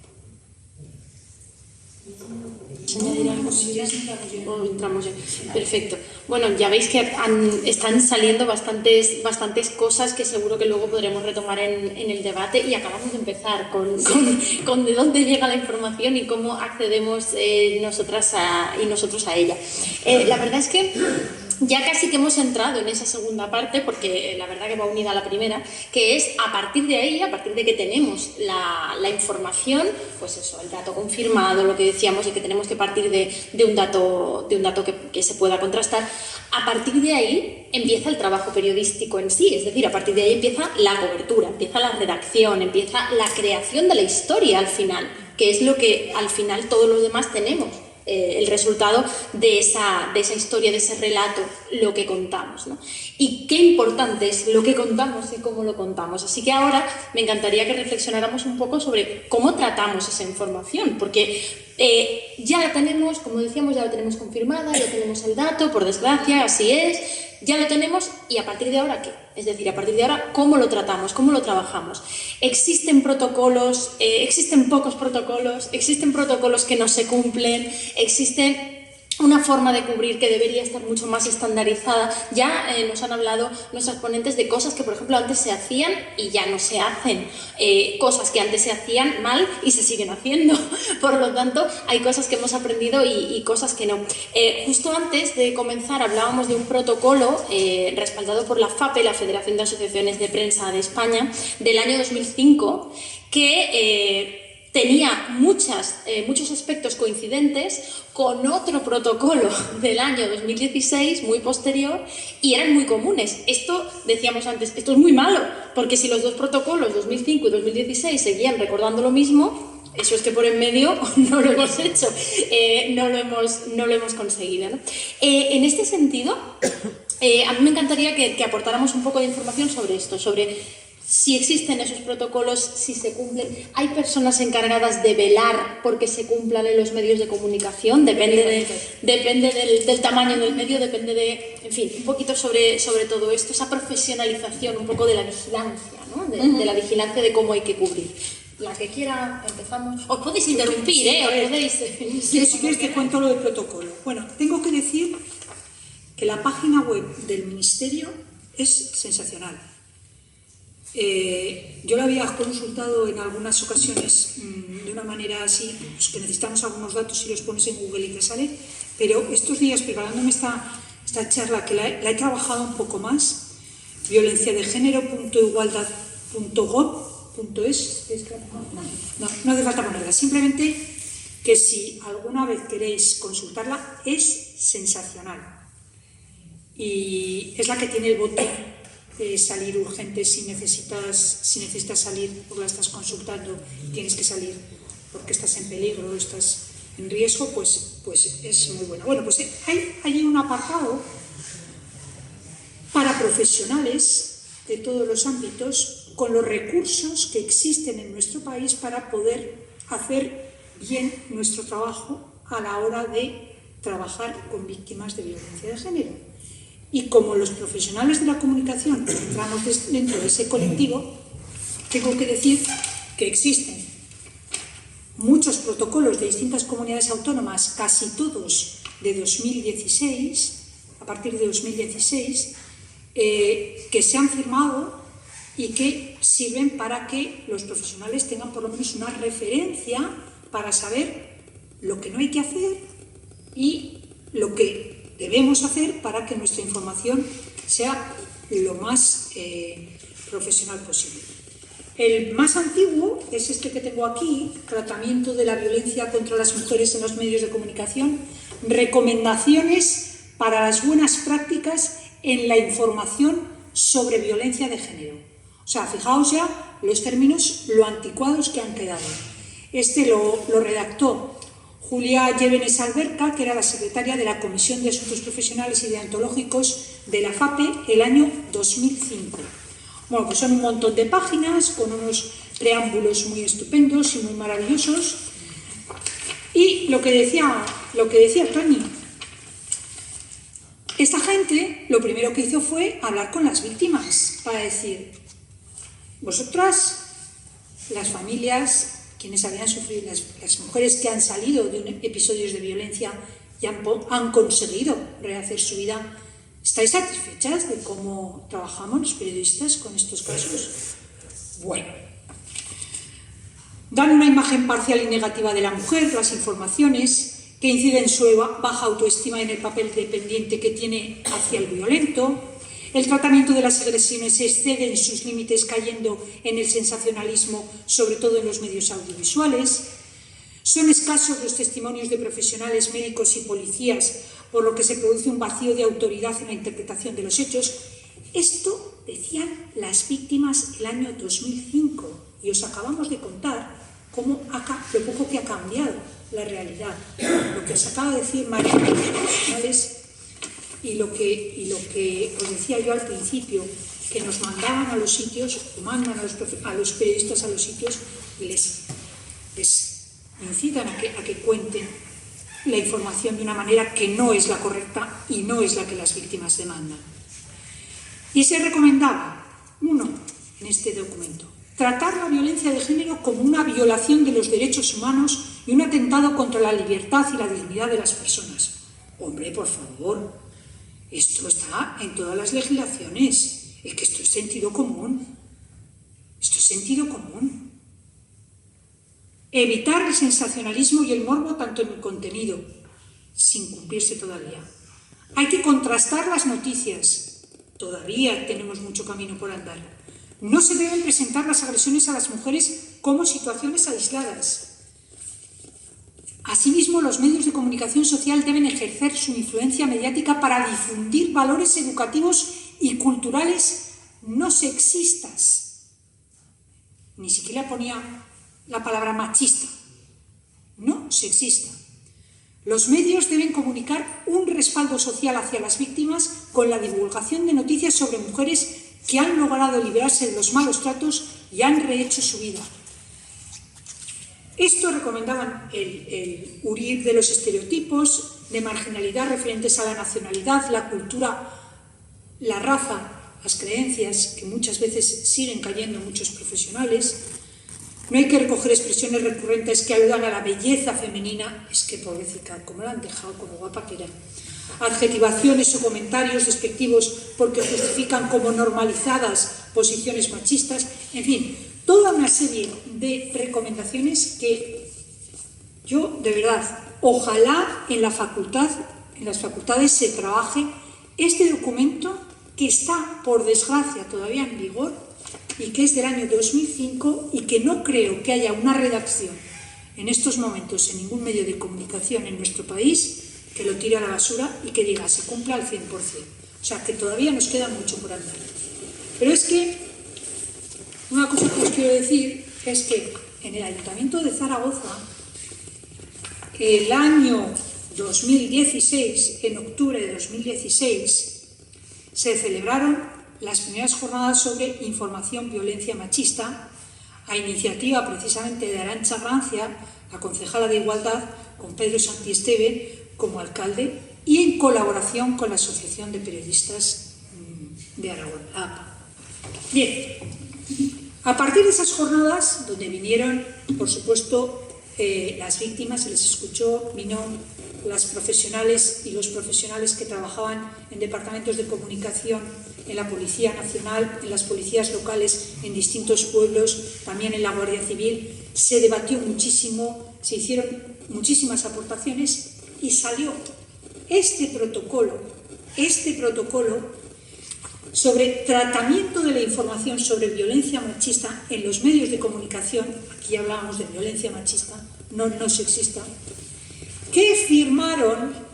¿Añadir algo? ¿O entramos ya? Perfecto. Bueno, ya veis que están saliendo bastantes cosas que seguro que luego podremos retomar en el debate, y acabamos de empezar con de dónde llega la información y cómo accedemos nosotras y nosotros a ella. La verdad es que ya casi que hemos entrado en esa segunda parte, porque la verdad que va unida a la primera, que es a partir de ahí, a partir de que tenemos la información, pues eso, el dato confirmado, lo que decíamos, de que tenemos que partir de un dato que se pueda contrastar, a partir de ahí empieza el trabajo periodístico en sí, es decir, a partir de ahí empieza la cobertura, empieza la redacción, empieza la creación de la historia al final, que es lo que al final todos los demás tenemos. El resultado de esa historia, de ese relato, lo que contamos, ¿no? Y qué importante es lo que contamos y cómo lo contamos. Así que ahora me encantaría que reflexionáramos un poco sobre cómo tratamos esa información, porque ya la tenemos, como decíamos, ya la tenemos confirmada, ya tenemos el dato, por desgracia, así es, ya lo tenemos, y a partir de ahora, ¿qué? Es decir, a partir de ahora, ¿cómo lo tratamos? ¿Cómo lo trabajamos? ¿Existen protocolos? ¿Existen pocos protocolos? ¿Existen protocolos que no se cumplen? ¿Existe una forma de cubrir que debería estar mucho más estandarizada? Ya nos han hablado nuestros ponentes de cosas que, por ejemplo, antes se hacían y ya no se hacen. Cosas que antes se hacían mal y se siguen haciendo. Por lo tanto, hay cosas que hemos aprendido y cosas que no. Justo antes de comenzar hablábamos de un protocolo respaldado por la FAPE, la Federación de Asociaciones de Prensa de España, del año 2005, que tenía muchos aspectos coincidentes con otro protocolo del año 2016, muy posterior, y eran muy comunes. Esto, decíamos antes, esto es muy malo, porque si los dos protocolos, 2005 y 2016, seguían recordando lo mismo, eso es que por en medio no lo hemos hecho, no lo hemos conseguido, ¿no? En este sentido, a mí me encantaría que aportáramos un poco de información sobre esto, sobre si existen esos protocolos, si se cumplen. ¿Hay personas encargadas de velar porque se cumplan en los medios de comunicación? Depende del tamaño del medio, depende de... En fin, un poquito sobre todo esto, esa profesionalización un poco de la vigilancia, ¿no? De la vigilancia de cómo hay que cubrir. La que quiera, empezamos. Os podéis interrumpir, ¿eh? Os podéis...
Si quieres te cuento lo del protocolo. Bueno, tengo que decir que la página web del Ministerio es sensacional. Yo la había consultado en algunas ocasiones de una manera así, pues que necesitamos algunos datos y los pones en Google y te sale, pero estos días preparándome esta charla, que la he trabajado un poco más, violenciadegénero.igualdad.gov.es, no hace falta ponerla, simplemente que si alguna vez queréis consultarla, es sensacional. Y es la que tiene el botón de salir urgente si necesitas salir porque la estás consultando y tienes que salir porque estás en peligro o estás en riesgo, pues es muy buena. Bueno, pues hay un apartado para profesionales de todos los ámbitos con los recursos que existen en nuestro país para poder hacer bien nuestro trabajo a la hora de trabajar con víctimas de violencia de género. Y como los profesionales de la comunicación entramos dentro de ese colectivo, tengo que decir que existen muchos protocolos de distintas comunidades autónomas, casi todos de 2016, a partir de 2016, que se han firmado y que sirven para que los profesionales tengan por lo menos una referencia para saber lo que no hay que hacer y lo que debemos hacer para que nuestra información sea lo más profesional posible. El más antiguo es este que tengo aquí, Tratamiento de la violencia contra las mujeres en los medios de comunicación, recomendaciones para las buenas prácticas en la información sobre violencia de género. O sea, fijaos ya los términos, lo anticuados que han quedado. Este lo redactó Julia Llévenes Alberca, que era la secretaria de la Comisión de Asuntos Profesionales y Deontológicos de la FAPE el año 2005. Bueno, pues son un montón de páginas con unos preámbulos muy estupendos y muy maravillosos. Y lo que decía Tony, esta gente lo primero que hizo fue hablar con las víctimas para decir, vosotras, las familias, quienes habían sufrido, las mujeres que han salido de episodios de violencia y han conseguido rehacer su vida, ¿estáis satisfechas de cómo trabajamos los periodistas con estos casos? Bueno, dan una imagen parcial y negativa de la mujer, las informaciones que incide en su baja autoestima y en el papel dependiente que tiene hacia el violento. El tratamiento de las agresiones excede en sus límites, cayendo en el sensacionalismo, sobre todo en los medios audiovisuales. Son escasos los testimonios de profesionales, médicos y policías, por lo que se produce un vacío de autoridad en la interpretación de los hechos. Esto decían las víctimas el año 2005 y os acabamos de contar cómo lo poco que ha cambiado la realidad. Lo que os acaba de decir María de los profesionales y lo que os decía yo al principio, que nos mandaban a los sitios, o mandan a los periodistas a los sitios y les incitan a que cuenten la información de una manera que no es la correcta y no es la que las víctimas demandan. Y se recomendaba, uno, en este documento, tratar la violencia de género como una violación de los derechos humanos y un atentado contra la libertad y la dignidad de las personas. Hombre, por favor, esto está en todas las legislaciones. Es que esto es sentido común. Esto es sentido común. Evitar el sensacionalismo y el morbo tanto en el contenido, sin cumplirse todavía. Hay que contrastar las noticias. Todavía tenemos mucho camino por andar. No se deben presentar las agresiones a las mujeres como situaciones aisladas. Asimismo, los medios de comunicación social deben ejercer su influencia mediática para difundir valores educativos y culturales no sexistas. Ni siquiera ponía la palabra machista, no sexista. Los medios deben comunicar un respaldo social hacia las víctimas con la divulgación de noticias sobre mujeres que han logrado librarse de los malos tratos y han rehecho su vida. Esto recomendaban el huir de los estereotipos de marginalidad referentes a la nacionalidad, la cultura, la raza, las creencias, que muchas veces siguen cayendo muchos profesionales. No hay que recoger expresiones recurrentes que aludan a la belleza femenina. Es que pobrecita, como la han dejado, como guapa que era. Adjetivaciones o comentarios despectivos porque justifican como normalizadas posiciones machistas. En fin, toda una serie de recomendaciones que yo, de verdad, ojalá en las facultades se trabaje este documento que está, por desgracia, todavía en vigor y que es del año 2005 y que no creo que haya una redacción en estos momentos en ningún medio de comunicación en nuestro país que lo tire a la basura y que diga se cumpla al 100%. O sea, que todavía nos queda mucho por andar. Pero es que una cosa que os quiero decir es que en el Ayuntamiento de Zaragoza, el año 2016, en octubre de 2016, se celebraron las primeras jornadas sobre información violencia machista a iniciativa precisamente de Arantxa Grancia, la concejala de Igualdad, con Pedro Santiesteve como alcalde y en colaboración con la Asociación de Periodistas de Aragón, APA. Bien, a partir de esas jornadas, donde vinieron, por supuesto, las víctimas, se les escuchó, vino las profesionales y los profesionales que trabajaban en departamentos de comunicación, en la Policía Nacional, en las policías locales, en distintos pueblos, también en la Guardia Civil. Se debatió muchísimo, se hicieron muchísimas aportaciones y salió este protocolo sobre tratamiento de la información sobre violencia machista en los medios de comunicación. Aquí hablábamos de violencia machista, no sexista, que firmaron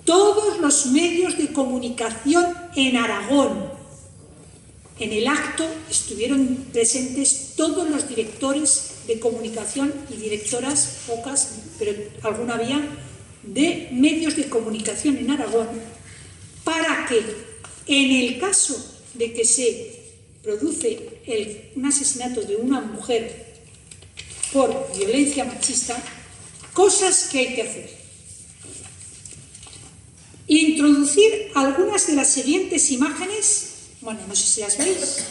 todos los medios de comunicación en Aragón. En el acto estuvieron presentes todos los directores de comunicación y directoras, pocas, pero alguna había, de medios de comunicación en Aragón, para que en el caso de que se produce un asesinato de una mujer por violencia machista, cosas que hay que hacer. Introducir algunas de las siguientes imágenes, bueno, no sé si las veis,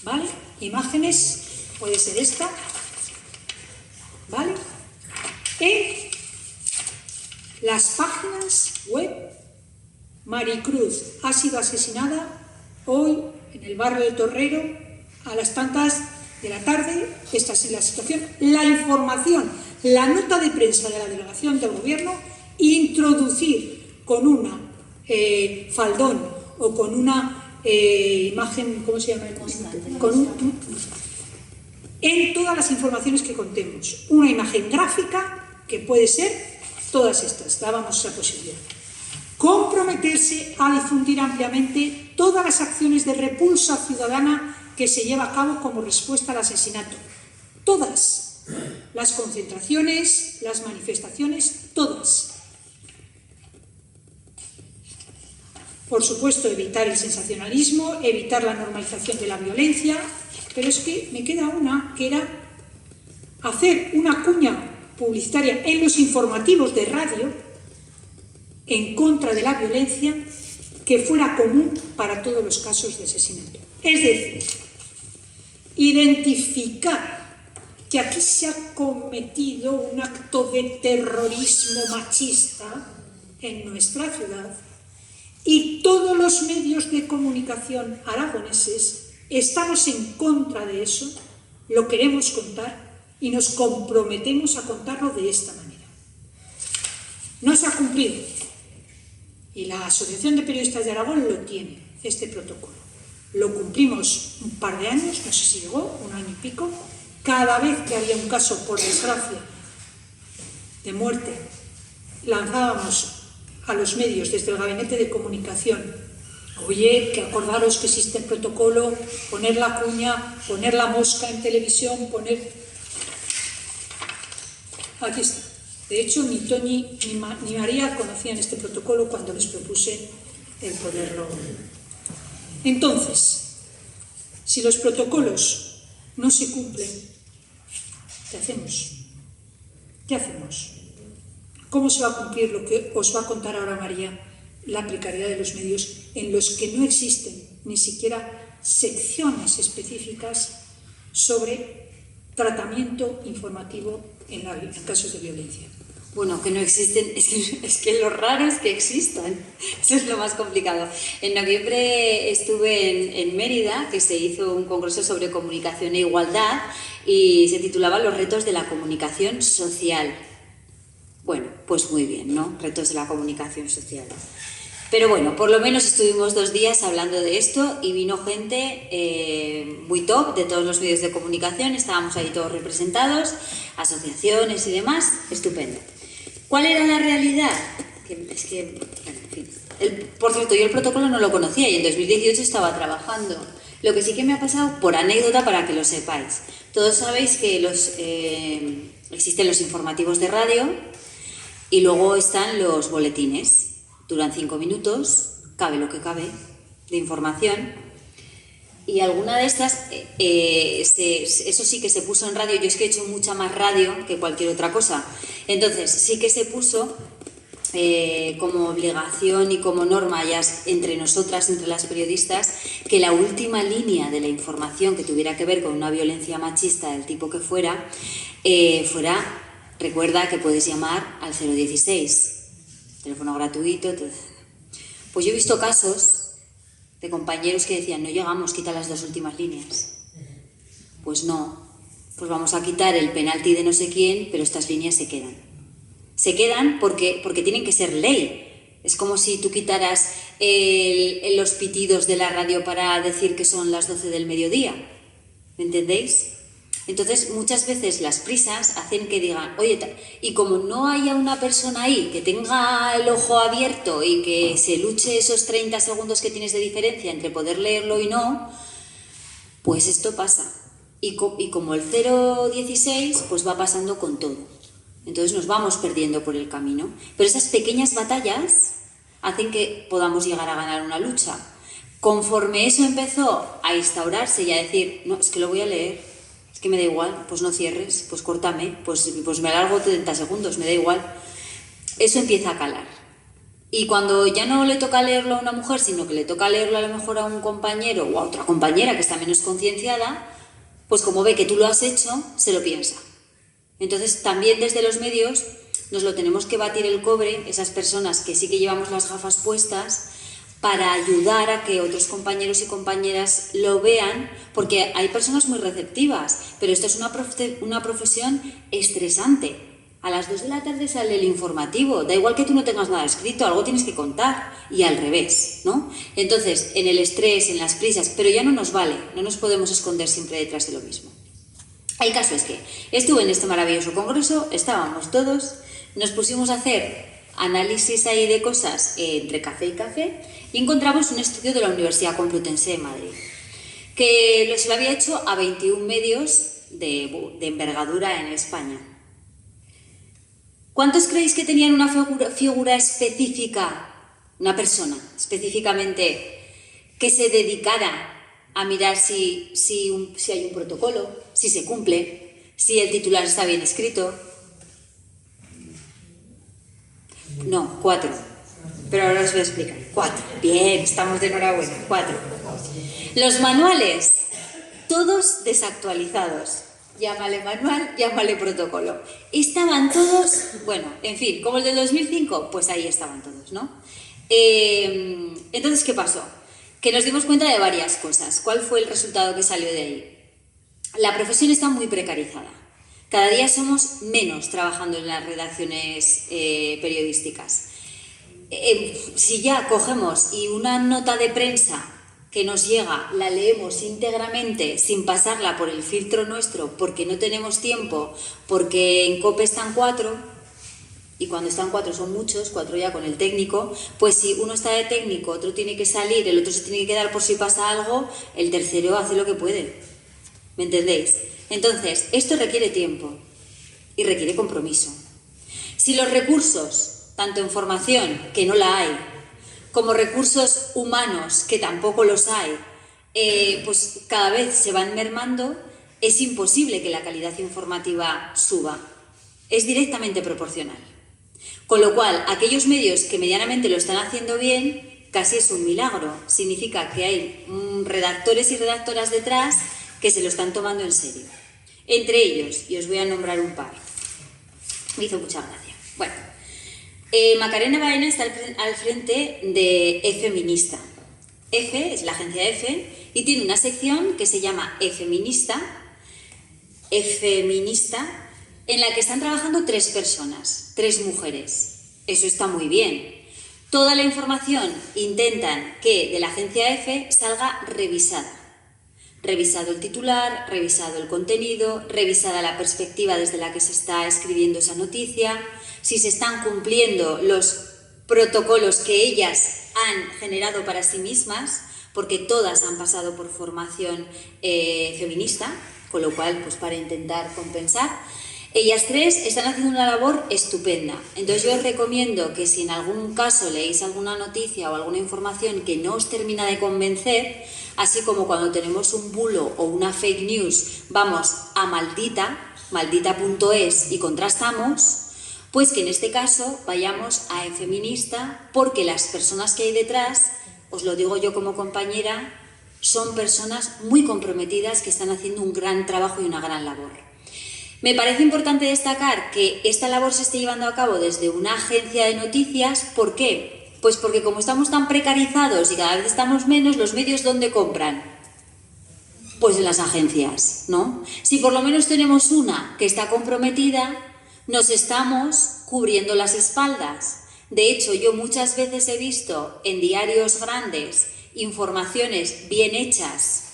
¿vale? Imágenes, puede ser esta, ¿vale? En las páginas web. Maricruz ha sido asesinada hoy en el barrio de Torrero a las tantas de la tarde, esta es la situación, la información, la nota de prensa de la delegación del gobierno, introducir con una faldón o con una imagen, ¿cómo se llama? En todas las informaciones que contemos, una imagen gráfica que puede ser todas estas, dábamos esa posibilidad. Comprometerse a difundir ampliamente todas las acciones de repulsa ciudadana que se lleva a cabo como respuesta al asesinato. Todas. Las concentraciones, las manifestaciones, todas. Por supuesto, evitar el sensacionalismo, evitar la normalización de la violencia, pero es que me queda una, que era hacer una cuña publicitaria en los informativos de radio en contra de la violencia que fuera común para todos los casos de asesinato. Es decir, identificar que aquí se ha cometido un acto de terrorismo machista en nuestra ciudad y todos los medios de comunicación aragoneses estamos en contra de eso, lo queremos contar y nos comprometemos a contarlo de esta manera. No se ha cumplido y la Asociación de Periodistas de Aragón lo tiene, este protocolo. Lo cumplimos un par de años, no sé si llegó, un año y pico. Cada vez que había un caso, por desgracia, de muerte, lanzábamos a los medios desde el gabinete de comunicación: oye, que acordaros que existe el protocolo, poner la cuña, poner la mosca en televisión, poner... Aquí está. De hecho, ni Toñi ni María conocían este protocolo cuando les propuse el ponerlo. Entonces, si los protocolos no se cumplen, ¿qué hacemos? ¿Qué hacemos? ¿Cómo se va a cumplir lo que os va a contar ahora María? La precariedad de los medios en los que no existen ni siquiera secciones específicas sobre tratamiento informativo en casos de violencia.
Bueno, que no existen, es que lo raro es que existan, eso es lo más complicado. En noviembre estuve en Mérida, que se hizo un congreso sobre comunicación e igualdad y se titulaba Los retos de la comunicación social. Bueno, pues muy bien, ¿no? Retos de la comunicación social. Pero bueno, por lo menos estuvimos 2 días hablando de esto y vino gente muy top de todos los medios de comunicación, estábamos ahí todos representados, asociaciones y demás, estupendo. ¿Cuál era la realidad? Bueno, en fin. Por cierto, yo el protocolo no lo conocía y en 2018 estaba trabajando. Lo que sí que me ha pasado, por anécdota para que lo sepáis, todos sabéis que existen los informativos de radio y luego están los boletines. Duran 5 minutos, cabe lo que cabe, de información. Y alguna de estas, eso sí que se puso en radio. Yo es que he hecho mucha más radio que cualquier otra cosa. Entonces, sí que se puso como obligación y como norma ya entre nosotras, entre las periodistas, que la última línea de la información que tuviera que ver con una violencia machista del tipo que fuera, recuerda que puedes llamar al 016. Teléfono gratuito. Pues yo he visto casos de compañeros que decían: no llegamos, quita las 2 últimas líneas. Pues no, pues vamos a quitar el penalti de no sé quién, pero estas líneas se quedan. Se quedan porque tienen que ser ley. Es como si tú quitaras los pitidos de la radio para decir que son las 12 del mediodía. ¿Me entendéis? Entonces, muchas veces las prisas hacen que digan: oye, y como no haya una persona ahí que tenga el ojo abierto y que se luche esos 30 segundos que tienes de diferencia entre poder leerlo y no, pues esto pasa. Y como el 016, pues va pasando con todo. Entonces nos vamos perdiendo por el camino. Pero esas pequeñas batallas hacen que podamos llegar a ganar una lucha. Conforme eso empezó a instaurarse y a decir: no, es que lo voy a leer, es que me da igual, pues no cierres, pues córtame, pues me alargo 30 segundos, me da igual. Eso empieza a calar. Y cuando ya no le toca leerlo a una mujer, sino que le toca leerlo a lo mejor a un compañero o a otra compañera que está menos concienciada, pues como ve que tú lo has hecho, se lo piensa. Entonces también desde los medios nos lo tenemos que batir el cobre, esas personas que sí que llevamos las gafas puestas, para ayudar a que otros compañeros y compañeras lo vean, porque hay personas muy receptivas, pero esto es una profesión estresante. A las 2 de la tarde sale el informativo, da igual que tú no tengas nada escrito, algo tienes que contar, y al revés, ¿no? Entonces, en el estrés, en las prisas, pero ya no nos vale, no nos podemos esconder siempre detrás de lo mismo. El caso es que estuve en este maravilloso congreso, estábamos todos, nos pusimos a hacer análisis ahí de cosas entre café y café y encontramos un estudio de la Universidad Complutense de Madrid que se lo había hecho a 21 medios de envergadura en España. ¿Cuántos creéis que tenían una figura específica, una persona específicamente que se dedicara a mirar si hay un protocolo, si se cumple, si el titular está bien escrito? No, 4. Pero ahora os voy a explicar. 4. Bien, estamos de enhorabuena. 4. Los manuales, todos desactualizados. Llámale manual, llámale protocolo. Estaban todos, bueno, en fin, como el del 2005, pues ahí estaban todos, ¿no? Entonces, ¿qué pasó? Que nos dimos cuenta de varias cosas. ¿Cuál fue el resultado que salió de ahí? La profesión está muy precarizada. Cada día somos menos trabajando en las redacciones periodísticas. Si ya cogemos y una nota de prensa que nos llega la leemos íntegramente sin pasarla por el filtro nuestro porque no tenemos tiempo, porque en COPE están 4 y cuando están 4 son muchos, 4 ya con el técnico, pues si uno está de técnico, otro tiene que salir, el otro se tiene que quedar por si pasa algo, el tercero hace lo que puede. ¿Me entendéis? Entonces, esto requiere tiempo y requiere compromiso. Si los recursos, tanto en formación, que no la hay, como recursos humanos, que tampoco los hay, pues cada vez se van mermando, es imposible que la calidad informativa suba. Es directamente proporcional. Con lo cual, aquellos medios que medianamente lo están haciendo bien, casi es un milagro. Significa que hay redactores y redactoras detrás que se lo están tomando en serio. Entre ellos, y os voy a nombrar un par. Me hizo mucha gracia. Bueno, Macarena Baena está al frente de E-Feminista. EFE es la agencia EFE y tiene una sección que se llama E-Feminista, en la que están trabajando 3 personas, 3 mujeres. Eso está muy bien. Toda la información intentan que de la agencia EFE salga revisada. Revisado el titular, revisado el contenido, revisada la perspectiva desde la que se está escribiendo esa noticia, si se están cumpliendo los protocolos que ellas han generado para sí mismas, porque todas han pasado por formación feminista, con lo cual, pues para intentar compensar. Ellas 3 están haciendo una labor estupenda. Entonces yo os recomiendo que si en algún caso leéis alguna noticia o alguna información que no os termina de convencer, así como cuando tenemos un bulo o una fake news, vamos a maldita.es y contrastamos, pues que en este caso vayamos a E-Feminista, porque las personas que hay detrás, os lo digo yo como compañera, son personas muy comprometidas que están haciendo un gran trabajo y una gran labor. Me parece importante destacar que esta labor se esté llevando a cabo desde una agencia de noticias. ¿Por qué? Pues porque como estamos tan precarizados y cada vez estamos menos, ¿los medios dónde compran? Pues en las agencias, ¿no? Si por lo menos tenemos una que está comprometida, nos estamos cubriendo las espaldas. De hecho, yo muchas veces he visto en diarios grandes informaciones bien hechas,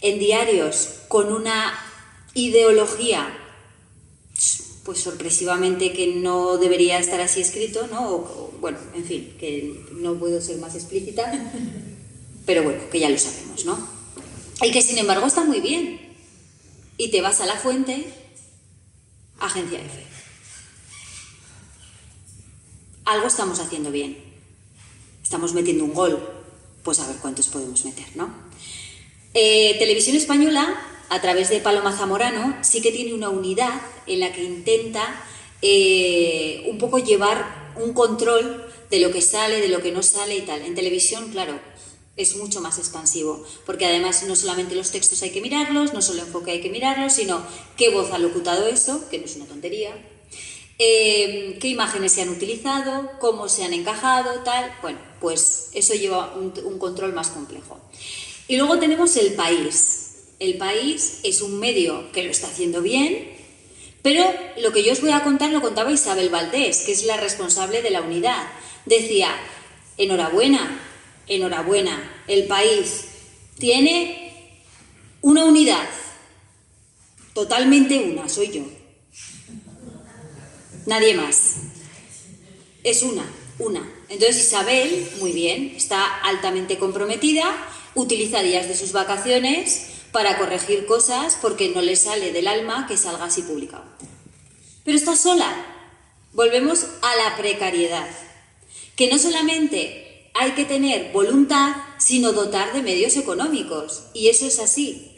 en diarios con una ideología pues sorpresivamente que no debería estar así escrito, ¿no? Bueno, en fin, que no puedo ser más explícita, pero bueno, que ya lo sabemos, ¿no? Y que sin embargo está muy bien. Y te vas a la fuente, agencia EFE. Algo estamos haciendo bien. Estamos metiendo un gol, pues a ver cuántos podemos meter, ¿no? Televisión Española, a través de Paloma Zamorano, sí que tiene una unidad en la que intenta un poco llevar un control de lo que sale, de lo que no sale y tal. En televisión, claro, es mucho más expansivo, porque además no solamente los textos hay que mirarlos, no solo el enfoque hay que mirarlos, sino qué voz ha locutado eso, que no es una tontería, qué imágenes se han utilizado, cómo se han encajado, tal. Bueno, pues eso lleva un control más complejo. Y luego tenemos El País. El País es un medio que lo está haciendo bien, pero lo que yo os voy a contar lo contaba Isabel Valdés, que es la responsable de la unidad. Decía, enhorabuena, enhorabuena, El País tiene una unidad, totalmente una, soy yo. Nadie más. Es una. Entonces Isabel, muy bien, está altamente comprometida, utiliza días de sus vacaciones para corregir cosas porque no le sale del alma que salga así publicado. Pero está sola. Volvemos a la precariedad. Que no solamente hay que tener voluntad, sino dotar de medios económicos. Y eso es así.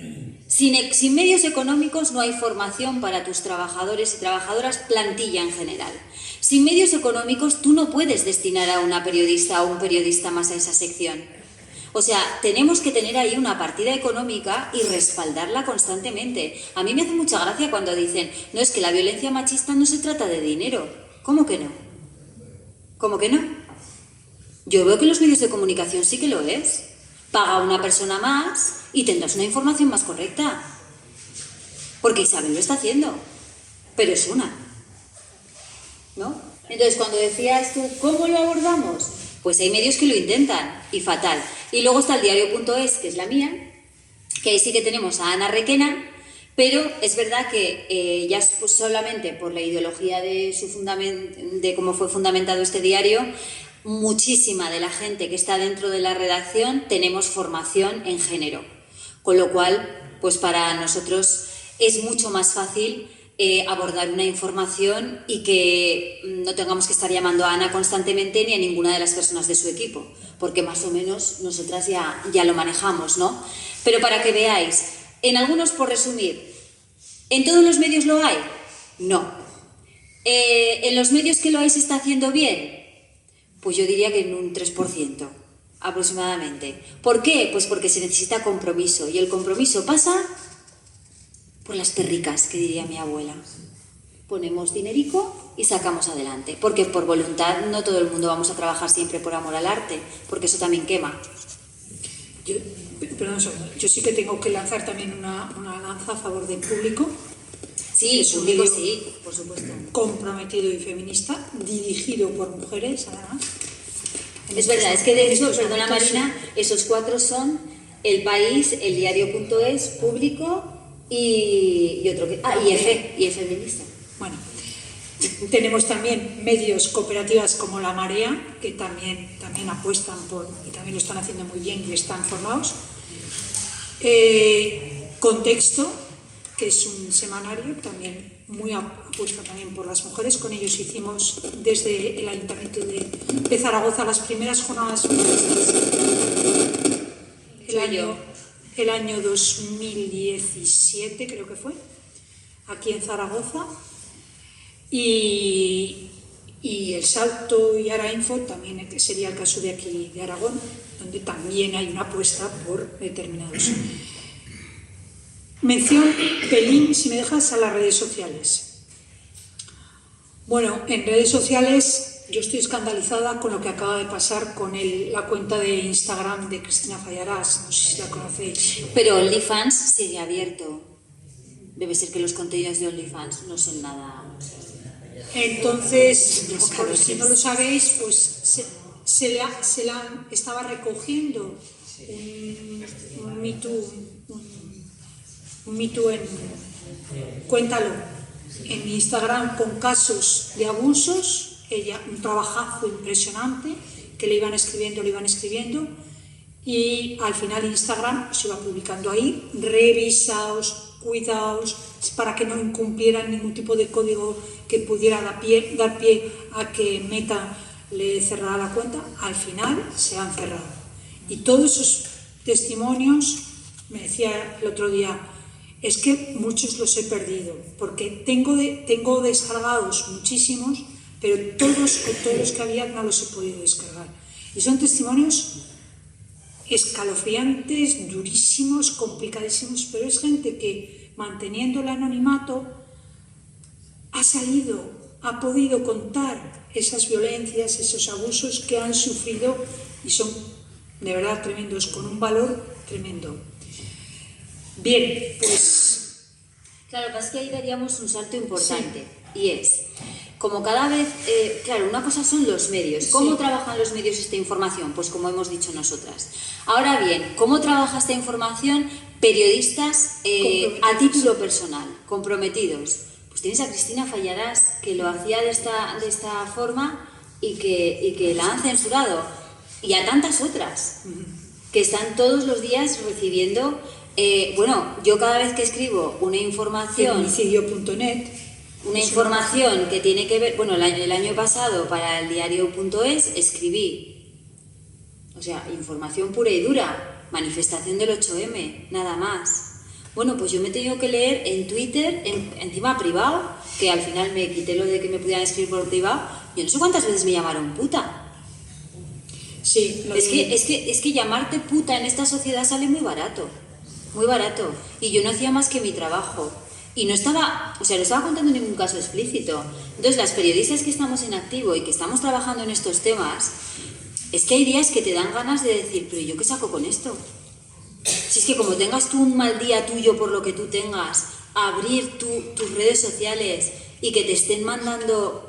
Sin medios económicos no hay formación para tus trabajadores y trabajadoras, plantilla en general. Sin medios económicos tú no puedes destinar a una periodista o un periodista más a esa sección. O sea, tenemos que tener ahí una partida económica y respaldarla constantemente. A mí me hace mucha gracia cuando dicen, no, es que la violencia machista no se trata de dinero. ¿Cómo que no? ¿Cómo que no? Yo veo que los medios de comunicación sí que lo es. Paga a una persona más y tendrás una información más correcta. Porque Isabel lo está haciendo, pero es una, ¿no? Entonces, cuando decías tú, ¿cómo lo abordamos? Pues hay medios que lo intentan, y fatal. Y luego está el diario.es, que es la mía, que ahí sí que tenemos a Ana Requena, pero es verdad que ya pues, solamente por la ideología de cómo fue fundamentado este diario, muchísima de la gente que está dentro de la redacción tenemos formación en género, con lo cual, pues para nosotros es mucho más fácil abordar una información y que no tengamos que estar llamando a Ana constantemente ni a ninguna de las personas de su equipo, porque más o menos nosotras ya lo manejamos, ¿no? Pero para que veáis, en algunos, por resumir, ¿en todos los medios lo hay? No. ¿En los medios que lo hay se está haciendo bien? Pues yo diría que en un 3% aproximadamente. ¿Por qué? Pues porque se necesita compromiso, y el compromiso pasa por las perricas, que diría mi abuela. Ponemos dinerico y sacamos adelante, porque por voluntad no todo el mundo vamos a trabajar siempre por amor al arte, porque eso también quema.
Yo sí que tengo que lanzar también una lanza a favor del público.
Sí, el público sí, por supuesto.
Comprometido y feminista, dirigido por mujeres, además.
Es verdad, es que de hecho, perdona Marina, esos 4 son El País, el diario.es, Público y otro que... y feminista.
Bueno, tenemos también medios, cooperativas como La Marea, que también apuestan por, y también lo están haciendo muy bien y están formados. Contexto, que es un semanario también muy apuesta también por las mujeres. Con ellos hicimos desde el Ayuntamiento de Zaragoza las primeras jornadas feministas el año 2017, creo que fue, aquí en Zaragoza. Y el Salto y Arainfo también, que sería el caso de aquí de Aragón, donde también hay una apuesta por determinados. Mención, pelín, si me dejas, a las redes sociales. Bueno, en redes sociales yo estoy escandalizada con lo que acaba de pasar con la cuenta de Instagram de Cristina Fallarás, no sé si la conocéis.
Pero OnlyFans sigue abierto. Debe ser que los contenidos de OnlyFans no son nada...
Entonces, por si no lo sabéis, pues estaba recogiendo un Me Too en Cuéntalo en Instagram con casos de abusos, ella un trabajazo impresionante que le iban escribiendo y al final Instagram se iba publicando ahí, revisaos, cuidaos, para que no incumplieran ningún tipo de código que pudiera dar pie a que Meta le cerrara la cuenta. Al final se han cerrado. Y todos esos testimonios, me decía el otro día, es que muchos los he perdido, porque tengo descargados muchísimos, pero todos los que había no los he podido descargar. Y son testimonios escalofriantes, durísimos, complicadísimos, pero es gente que, manteniendo el anonimato, ha salido ha podido contar esas violencias, esos abusos que han sufrido y son de verdad tremendos, con un valor tremendo. Bien, pues...
Claro, es que ahí daríamos un salto importante, sí. Y es, como cada vez, claro, una cosa son los medios. ¿Cómo trabajan los medios esta información? Pues como hemos dicho nosotras. Ahora bien, ¿cómo trabaja esta información periodistas a título personal, comprometidos? Pues tienes a Cristina Fallarás, que lo hacía de esta forma y que la han censurado. Y a tantas otras, que están todos los días recibiendo... bueno, yo cada vez que escribo una información...
Femicidio.net.
Una información que tiene que ver... Bueno, el año pasado para el diario.es escribí, o sea, información pura y dura, manifestación del 8M, nada más. Bueno, pues yo me he tenido que leer en Twitter, encima privado, que al final me quité lo de que me pudieran escribir por privado. Yo no sé cuántas veces me llamaron puta.
Sí,
es que llamarte puta en esta sociedad sale muy barato. Muy barato. Y yo no hacía más que mi trabajo. Y no estaba contando ningún caso explícito. Entonces, las periodistas que estamos en activo y que estamos trabajando en estos temas, es que hay días que te dan ganas de decir, pero ¿yo qué saco con esto? Si es que como tengas tú un mal día tuyo por lo que tú tengas, abrir tus redes sociales y que te estén mandando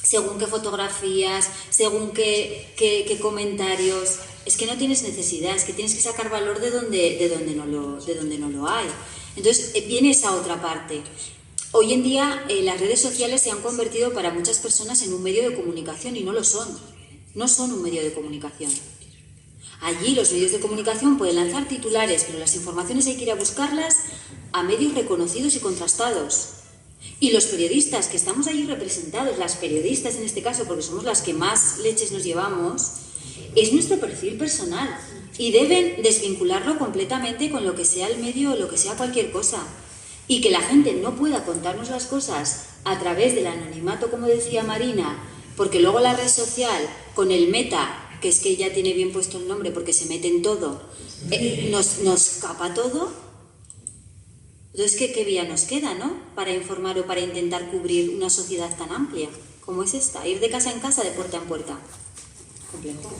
según qué fotografías, según qué comentarios, es que no tienes necesidad, es que tienes que sacar valor de donde no lo hay. Entonces viene esa otra parte. Hoy en día las redes sociales se han convertido para muchas personas en un medio de comunicación y no lo son. No son un medio de comunicación. Allí los medios de comunicación pueden lanzar titulares, pero las informaciones hay que ir a buscarlas a medios reconocidos y contrastados. Y los periodistas que estamos allí representados, las periodistas en este caso, porque somos las que más leches nos llevamos, es nuestro perfil personal y deben desvincularlo completamente con lo que sea el medio o lo que sea cualquier cosa. Y que la gente no pueda contarnos las cosas a través del anonimato, como decía Marina, porque luego la red social, con el meta, que es que ya tiene bien puesto el nombre porque se mete en todo, nos capa todo. Entonces, ¿qué vía nos queda, no? Para informar o para intentar cubrir una sociedad tan amplia como es esta, ir de casa en casa, de puerta en puerta. Complejo.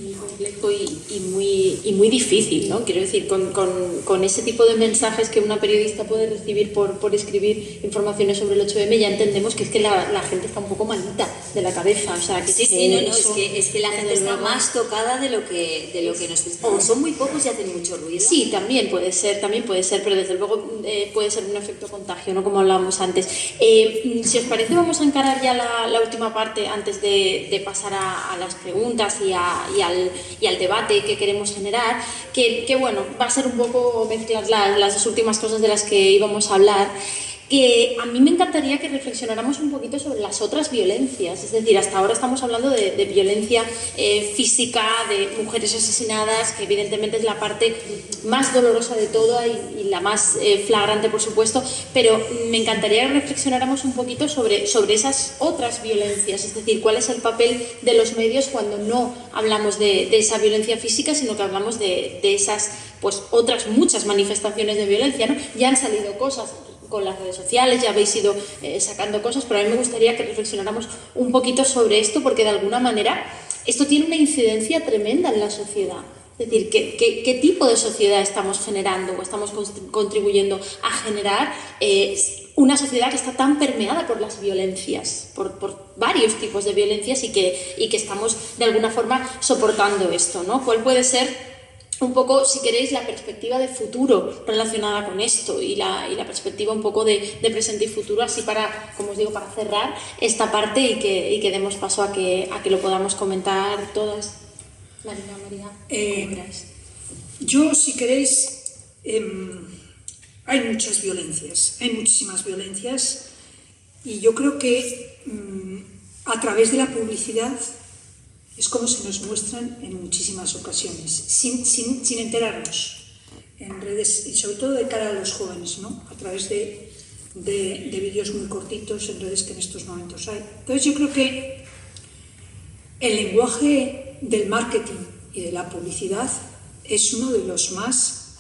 Muy complejo y muy difícil, ¿no? Quiero decir, con ese tipo de mensajes que una periodista puede recibir por escribir informaciones sobre el 8M, ya entendemos que es que la gente está un poco malita de la cabeza, o sea, que
es que la gente está más tocada de lo que nos... O son muy pocos y hacen mucho ruido.
Sí, también puede ser, pero desde luego puede ser un efecto contagio, ¿no? Como hablábamos antes. Si os parece, vamos a encarar ya la última parte antes de pasar a las preguntas y al debate que queremos generar, que bueno, va a ser un poco mezclar las dos últimas cosas de las que íbamos a hablar. Que a mí me encantaría que reflexionáramos un poquito sobre las otras violencias, es decir, hasta ahora estamos hablando de violencia física, de mujeres asesinadas, que evidentemente es la parte más dolorosa de toda y la más flagrante, por supuesto, pero me encantaría que reflexionáramos un poquito sobre esas otras violencias, es decir, cuál es el papel de los medios cuando no hablamos de esa violencia física, sino que hablamos de esas pues otras muchas manifestaciones de violencia, ¿no? Ya han salido cosas con las redes sociales, ya habéis ido sacando cosas, pero a mí me gustaría que reflexionáramos un poquito sobre esto, porque de alguna manera esto tiene una incidencia tremenda en la sociedad. Es decir, ¿qué tipo de sociedad estamos generando o estamos contribuyendo a generar una sociedad que está tan permeada por las violencias, por varios tipos de violencias y que estamos de alguna forma soportando esto, ¿no? ¿Cuál puede ser un poco, si queréis, la perspectiva de futuro relacionada con esto y la perspectiva un poco de presente y futuro, así para, como os digo, para cerrar esta parte y que demos paso a que lo podamos comentar todas? María, ¿cómo queráis?
Yo, si queréis, hay muchas violencias, hay muchísimas violencias, y yo creo que a través de la publicidad es como se nos muestran en muchísimas ocasiones, sin enterarnos, en redes, y sobre todo de cara a los jóvenes, ¿no? A través de vídeos muy cortitos en redes que en estos momentos hay. Entonces yo creo que el lenguaje del marketing y de la publicidad es uno de los más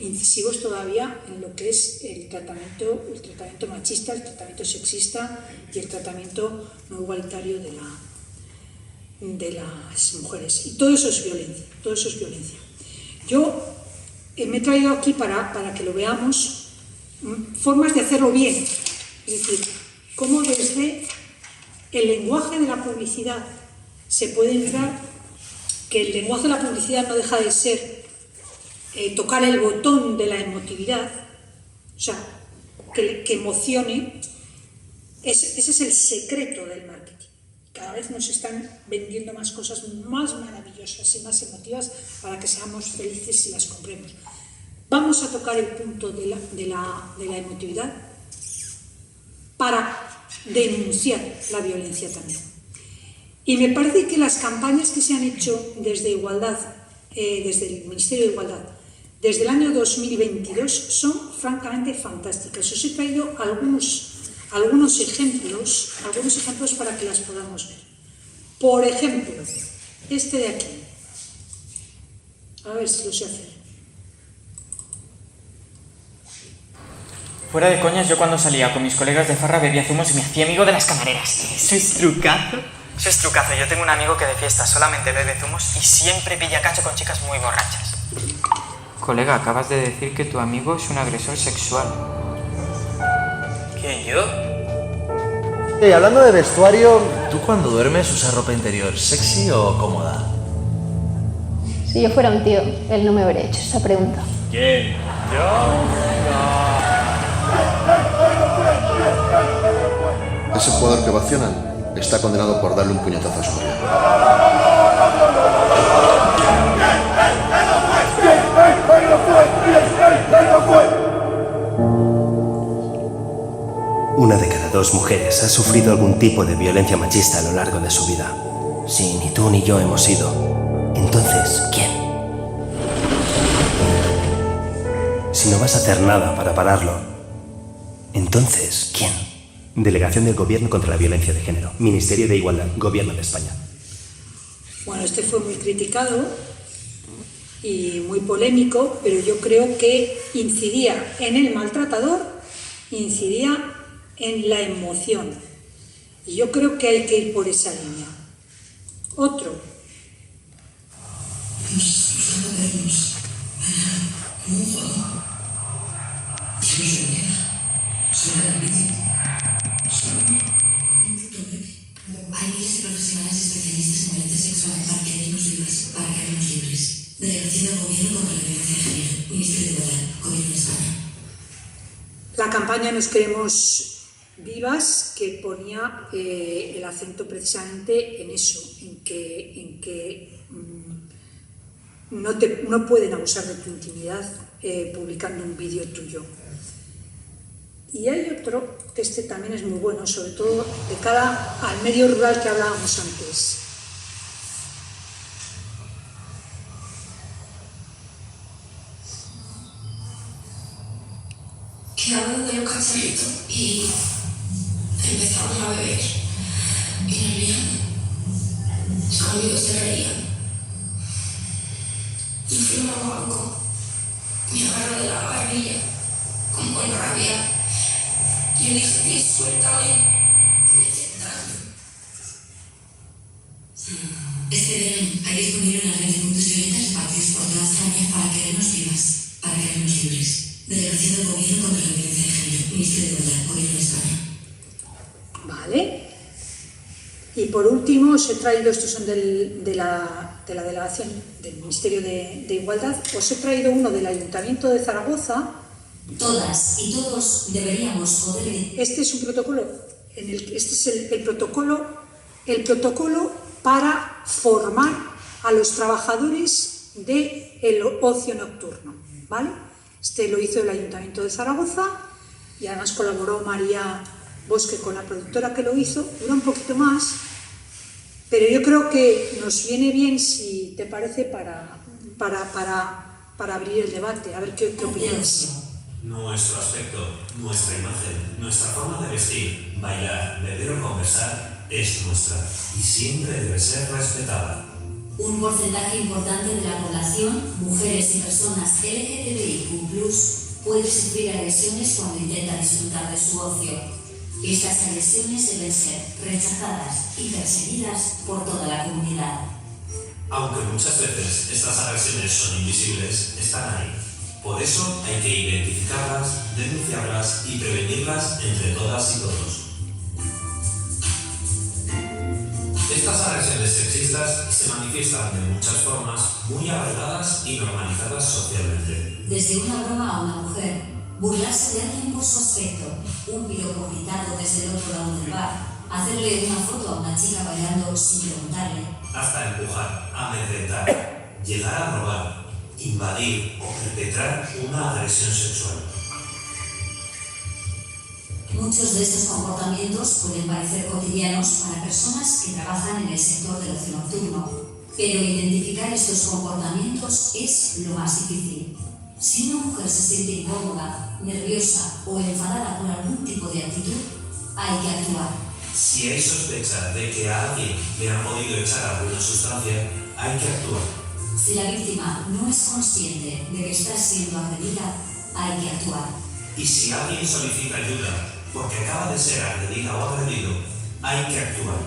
incisivos todavía en lo que es el tratamiento machista, el tratamiento sexista y el tratamiento no igualitario de las mujeres. Y todo eso es violencia, todo eso es violencia. Yo me he traído aquí para que lo veamos, formas de hacerlo bien, es decir, cómo desde el lenguaje de la publicidad se puede entrar, que el lenguaje de la publicidad no deja de ser tocar el botón de la emotividad, o sea, que emocione. Ese es el secreto del marketing. Cada vez nos están vendiendo más cosas más maravillosas y más emotivas para que seamos felices y las compremos. Vamos a tocar el punto de la emotividad para denunciar la violencia también. Y me parece que las campañas que se han hecho desde Igualdad, desde el Ministerio de Igualdad, desde el año 2022 son francamente fantásticas. Os he traído algunos ejemplos para que las podamos ver. Por ejemplo, este de aquí. A ver si lo sé hacer.
Fuera de coñas, yo cuando salía con mis colegas de farra bebía zumos y me hacía amigo de las camareras. ¿Eso es trucazo? Eso es trucazo. Yo tengo un amigo que de fiesta solamente bebe zumos y siempre pilla cacho con chicas muy borrachas. Colega, acabas de decir que tu amigo es un agresor sexual. ¿Quién, yo?
Hey, hablando de vestuario, ¿tú cuando duermes usas ropa interior sexy o cómoda?
Si yo fuera un tío, él no me habría hecho esa pregunta.
¿Quién? ¿Yo?
Ese jugador que ovacionan está condenado por darle un puñetazo a su novia.
Una de cada dos mujeres ha sufrido algún tipo de violencia machista a lo largo de su vida. Si ni tú ni yo hemos sido, entonces, ¿quién? Si no vas a hacer nada para pararlo, entonces, ¿quién? Delegación del Gobierno contra la Violencia de Género, Ministerio de Igualdad, Gobierno de España.
Bueno, este fue muy criticado y muy polémico, pero yo creo que incidía en el maltratador, incidía en la emoción. Y yo creo que hay que ir por esa línea. Otro.
Hay miles de profesionales especialistas en violencia sexual para querernos libres, para querernos libres. Delegación del Gobierno contra la Violencia de Género, Ministerio de Igualdad, Gobierno de España.
La campaña Nos Queremos Vivas, que ponía el acento precisamente en eso, en que no pueden abusar de tu intimidad publicando un vídeo tuyo. Y hay otro, que este también es muy bueno, sobre todo de cara al medio rural que hablábamos antes.
Quedaron de los casamientos y empezamos a beber. Y nos liamos. Sus amigos se reían. Y fuimos a un banco. Me agarró de la barbilla con buena rabia. Y le dije, suéltame. Este verano hay disponible una red de puntos violentas repartidos por toda España para querernos vivas, para querernos libres. Delegación del Gobierno contra la Violencia de Género, Ministerio de Igualdad, Gobierno de España.
Vale. Y por último, os he traído, estos son de la delegación del Ministerio de Igualdad, os he traído uno del Ayuntamiento de Zaragoza.
Todas y todos deberíamos poder...
Este es un protocolo, este es el protocolo para formar a los trabajadores del ocio nocturno, ¿vale? Este lo hizo el Ayuntamiento de Zaragoza y además colaboró María Bosque con la productora que lo hizo. Dura un poquito más, pero yo creo que nos viene bien, si te parece, para abrir el debate, a ver qué opinas.
Nuestro aspecto, nuestra imagen, nuestra forma de vestir, bailar, beber o conversar es nuestra y siempre debe ser respetada.
Un porcentaje importante de la población, mujeres y personas LGTBIQ+, puede sufrir agresiones cuando intenta disfrutar de su ocio. Estas agresiones deben ser rechazadas y perseguidas por toda la comunidad.
Aunque muchas veces estas agresiones son invisibles, están ahí. Por eso hay que identificarlas, denunciarlas y prevenirlas entre todas y todos. Estas agresiones sexistas se manifiestan de muchas formas muy arraigadas y normalizadas socialmente.
Desde una broma a una mujer, burlarse de alguien por su aspecto, un piropo gritado desde el otro lado del bar, hacerle una foto a una chica bailando sin preguntarle,
Hasta empujar, amedrentar, llegar a robar, invadir o perpetrar una agresión sexual.
Muchos de estos comportamientos pueden parecer cotidianos para personas que trabajan en el sector del ocio nocturno, pero identificar estos comportamientos es lo más difícil. Si una mujer se siente incómoda, nerviosa o enfadada por algún tipo de actitud, hay que actuar.
Si hay sospecha de que a alguien le han podido echar alguna sustancia, hay que actuar.
Si la víctima no es consciente de que está siendo agredida, hay que actuar.
Y si alguien solicita ayuda porque acaba de ser agredida o agredido, hay que actuar.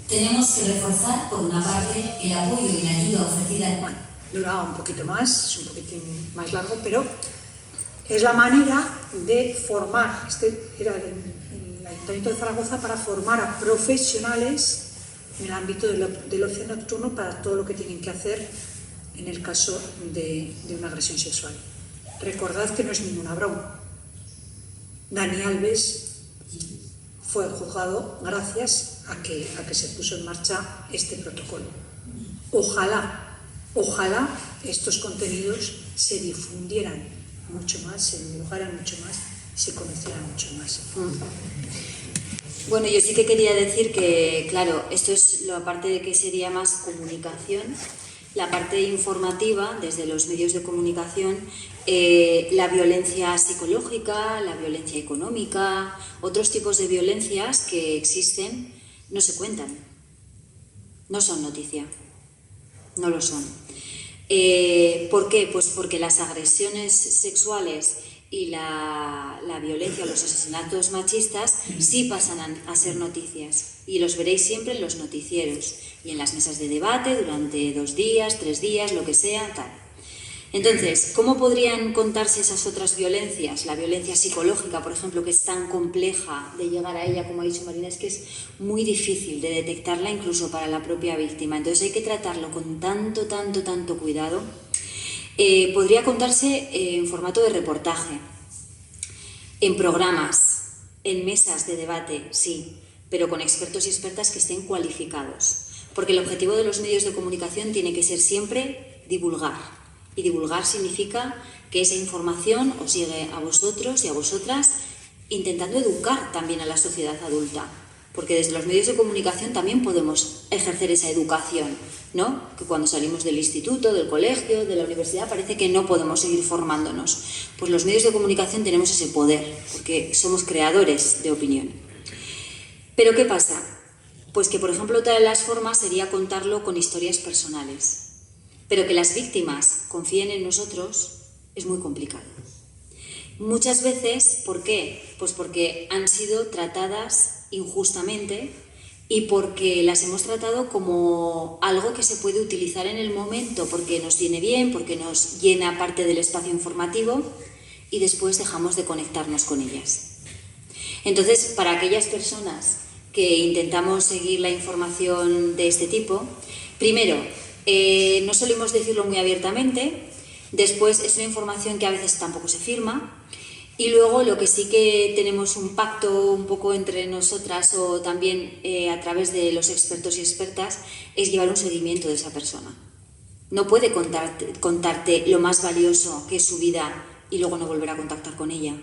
Tenemos que reforzar, por una parte, el apoyo y la ayuda ofrecida.
Bueno, dura un poquito más, es un poquitín más largo, pero es la manera de formar. Este era el Ayuntamiento de Zaragoza para formar a profesionales en el ámbito del ocio nocturno para todo lo que tienen que hacer en el caso de una agresión sexual. Recordad que no es ninguna broma. Dani Alves fue juzgado gracias a que se puso en marcha este protocolo. Ojalá estos contenidos se difundieran mucho más, se divulgaran mucho más, se conocieran mucho más.
Bueno, yo sí que quería decir que, claro, esto es la parte de que sería más comunicación, la parte informativa desde los medios de comunicación, la violencia psicológica, la violencia económica, otros tipos de violencias que existen, no se cuentan, no son noticia, no lo son. ¿Por qué? Pues porque las agresiones sexuales y la violencia o los asesinatos machistas sí pasan a ser noticias y los veréis siempre en los noticieros y en las mesas de debate durante 2 días, 3 días, lo que sea, tal. Entonces, ¿cómo podrían contarse esas otras violencias? La violencia psicológica, por ejemplo, que es tan compleja de llegar a ella, como ha dicho Marina, es que es muy difícil de detectarla incluso para la propia víctima. Entonces hay que tratarlo con tanto cuidado. Podría contarse en formato de reportaje, en programas, en mesas de debate, sí, pero con expertos y expertas que estén cualificados. Porque el objetivo de los medios de comunicación tiene que ser siempre divulgar. Y divulgar significa que esa información os llegue a vosotros y a vosotras, intentando educar también a la sociedad adulta. Porque desde los medios de comunicación también podemos ejercer esa educación, ¿no? Que cuando salimos del instituto, del colegio, de la universidad, parece que no podemos seguir formándonos. Pues los medios de comunicación tenemos ese poder, porque somos creadores de opinión. ¿Pero qué pasa? Pues que, por ejemplo, otra de las formas sería contarlo con historias personales. Pero que las víctimas confíen en nosotros es muy complicado. Muchas veces, ¿por qué? Pues porque han sido tratadas injustamente y porque las hemos tratado como algo que se puede utilizar en el momento porque nos viene bien, porque nos llena parte del espacio informativo y después dejamos de conectarnos con ellas. Entonces, para aquellas personas que intentamos seguir la información de este tipo, primero, no solemos decirlo muy abiertamente, después es una información que a veces tampoco se firma y luego lo que sí que tenemos un pacto un poco entre nosotras o también a través de los expertos y expertas es llevar un seguimiento de esa persona. No puede contarte lo más valioso que es su vida y luego no volver a contactar con ella.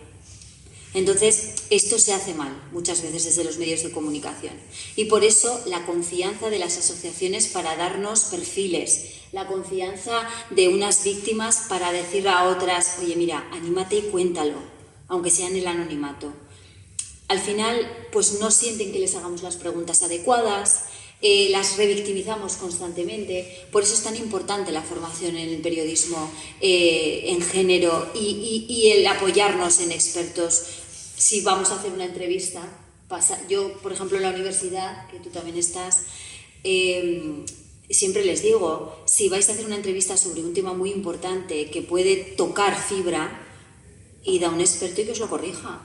Entonces, esto se hace mal muchas veces desde los medios de comunicación y por eso la confianza de las asociaciones para darnos perfiles, la confianza de unas víctimas para decir a otras, oye, mira, anímate y cuéntalo, aunque sea en el anonimato. Al final, pues no sienten que les hagamos las preguntas adecuadas, las revictimizamos constantemente. Por eso es tan importante la formación en el periodismo en género y el apoyarnos en expertos. Si vamos a hacer una entrevista, yo, por ejemplo, en la universidad, que tú también estás, siempre les digo, si vais a hacer una entrevista sobre un tema muy importante que puede tocar fibra, id a un experto y que os lo corrija,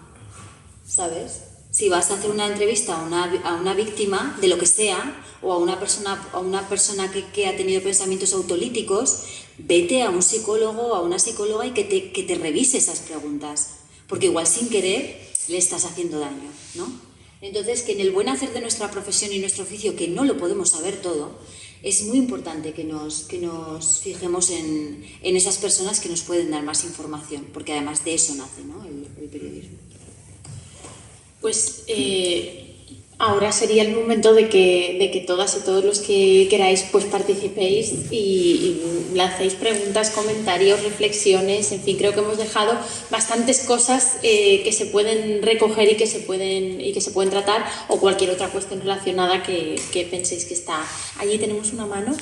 ¿sabes? Si vas a hacer una entrevista a una víctima de lo que sea, o a una persona que ha tenido pensamientos autolíticos, vete a un psicólogo o a una psicóloga y que te revise esas preguntas, porque igual sin querer le estás haciendo daño, ¿no? Entonces, que en el buen hacer de nuestra profesión y nuestro oficio, que no lo podemos saber todo, es muy importante que nos fijemos en esas personas que nos pueden dar más información, porque además de eso nace, ¿no?, el periodismo.
Pues ahora sería el momento de que todas y todos los que queráis pues participéis y lancéis preguntas, comentarios, reflexiones. En fin, creo que hemos dejado bastantes cosas que se pueden recoger y que se pueden tratar, o cualquier otra cuestión relacionada que penséis que está. Allí tenemos una mano.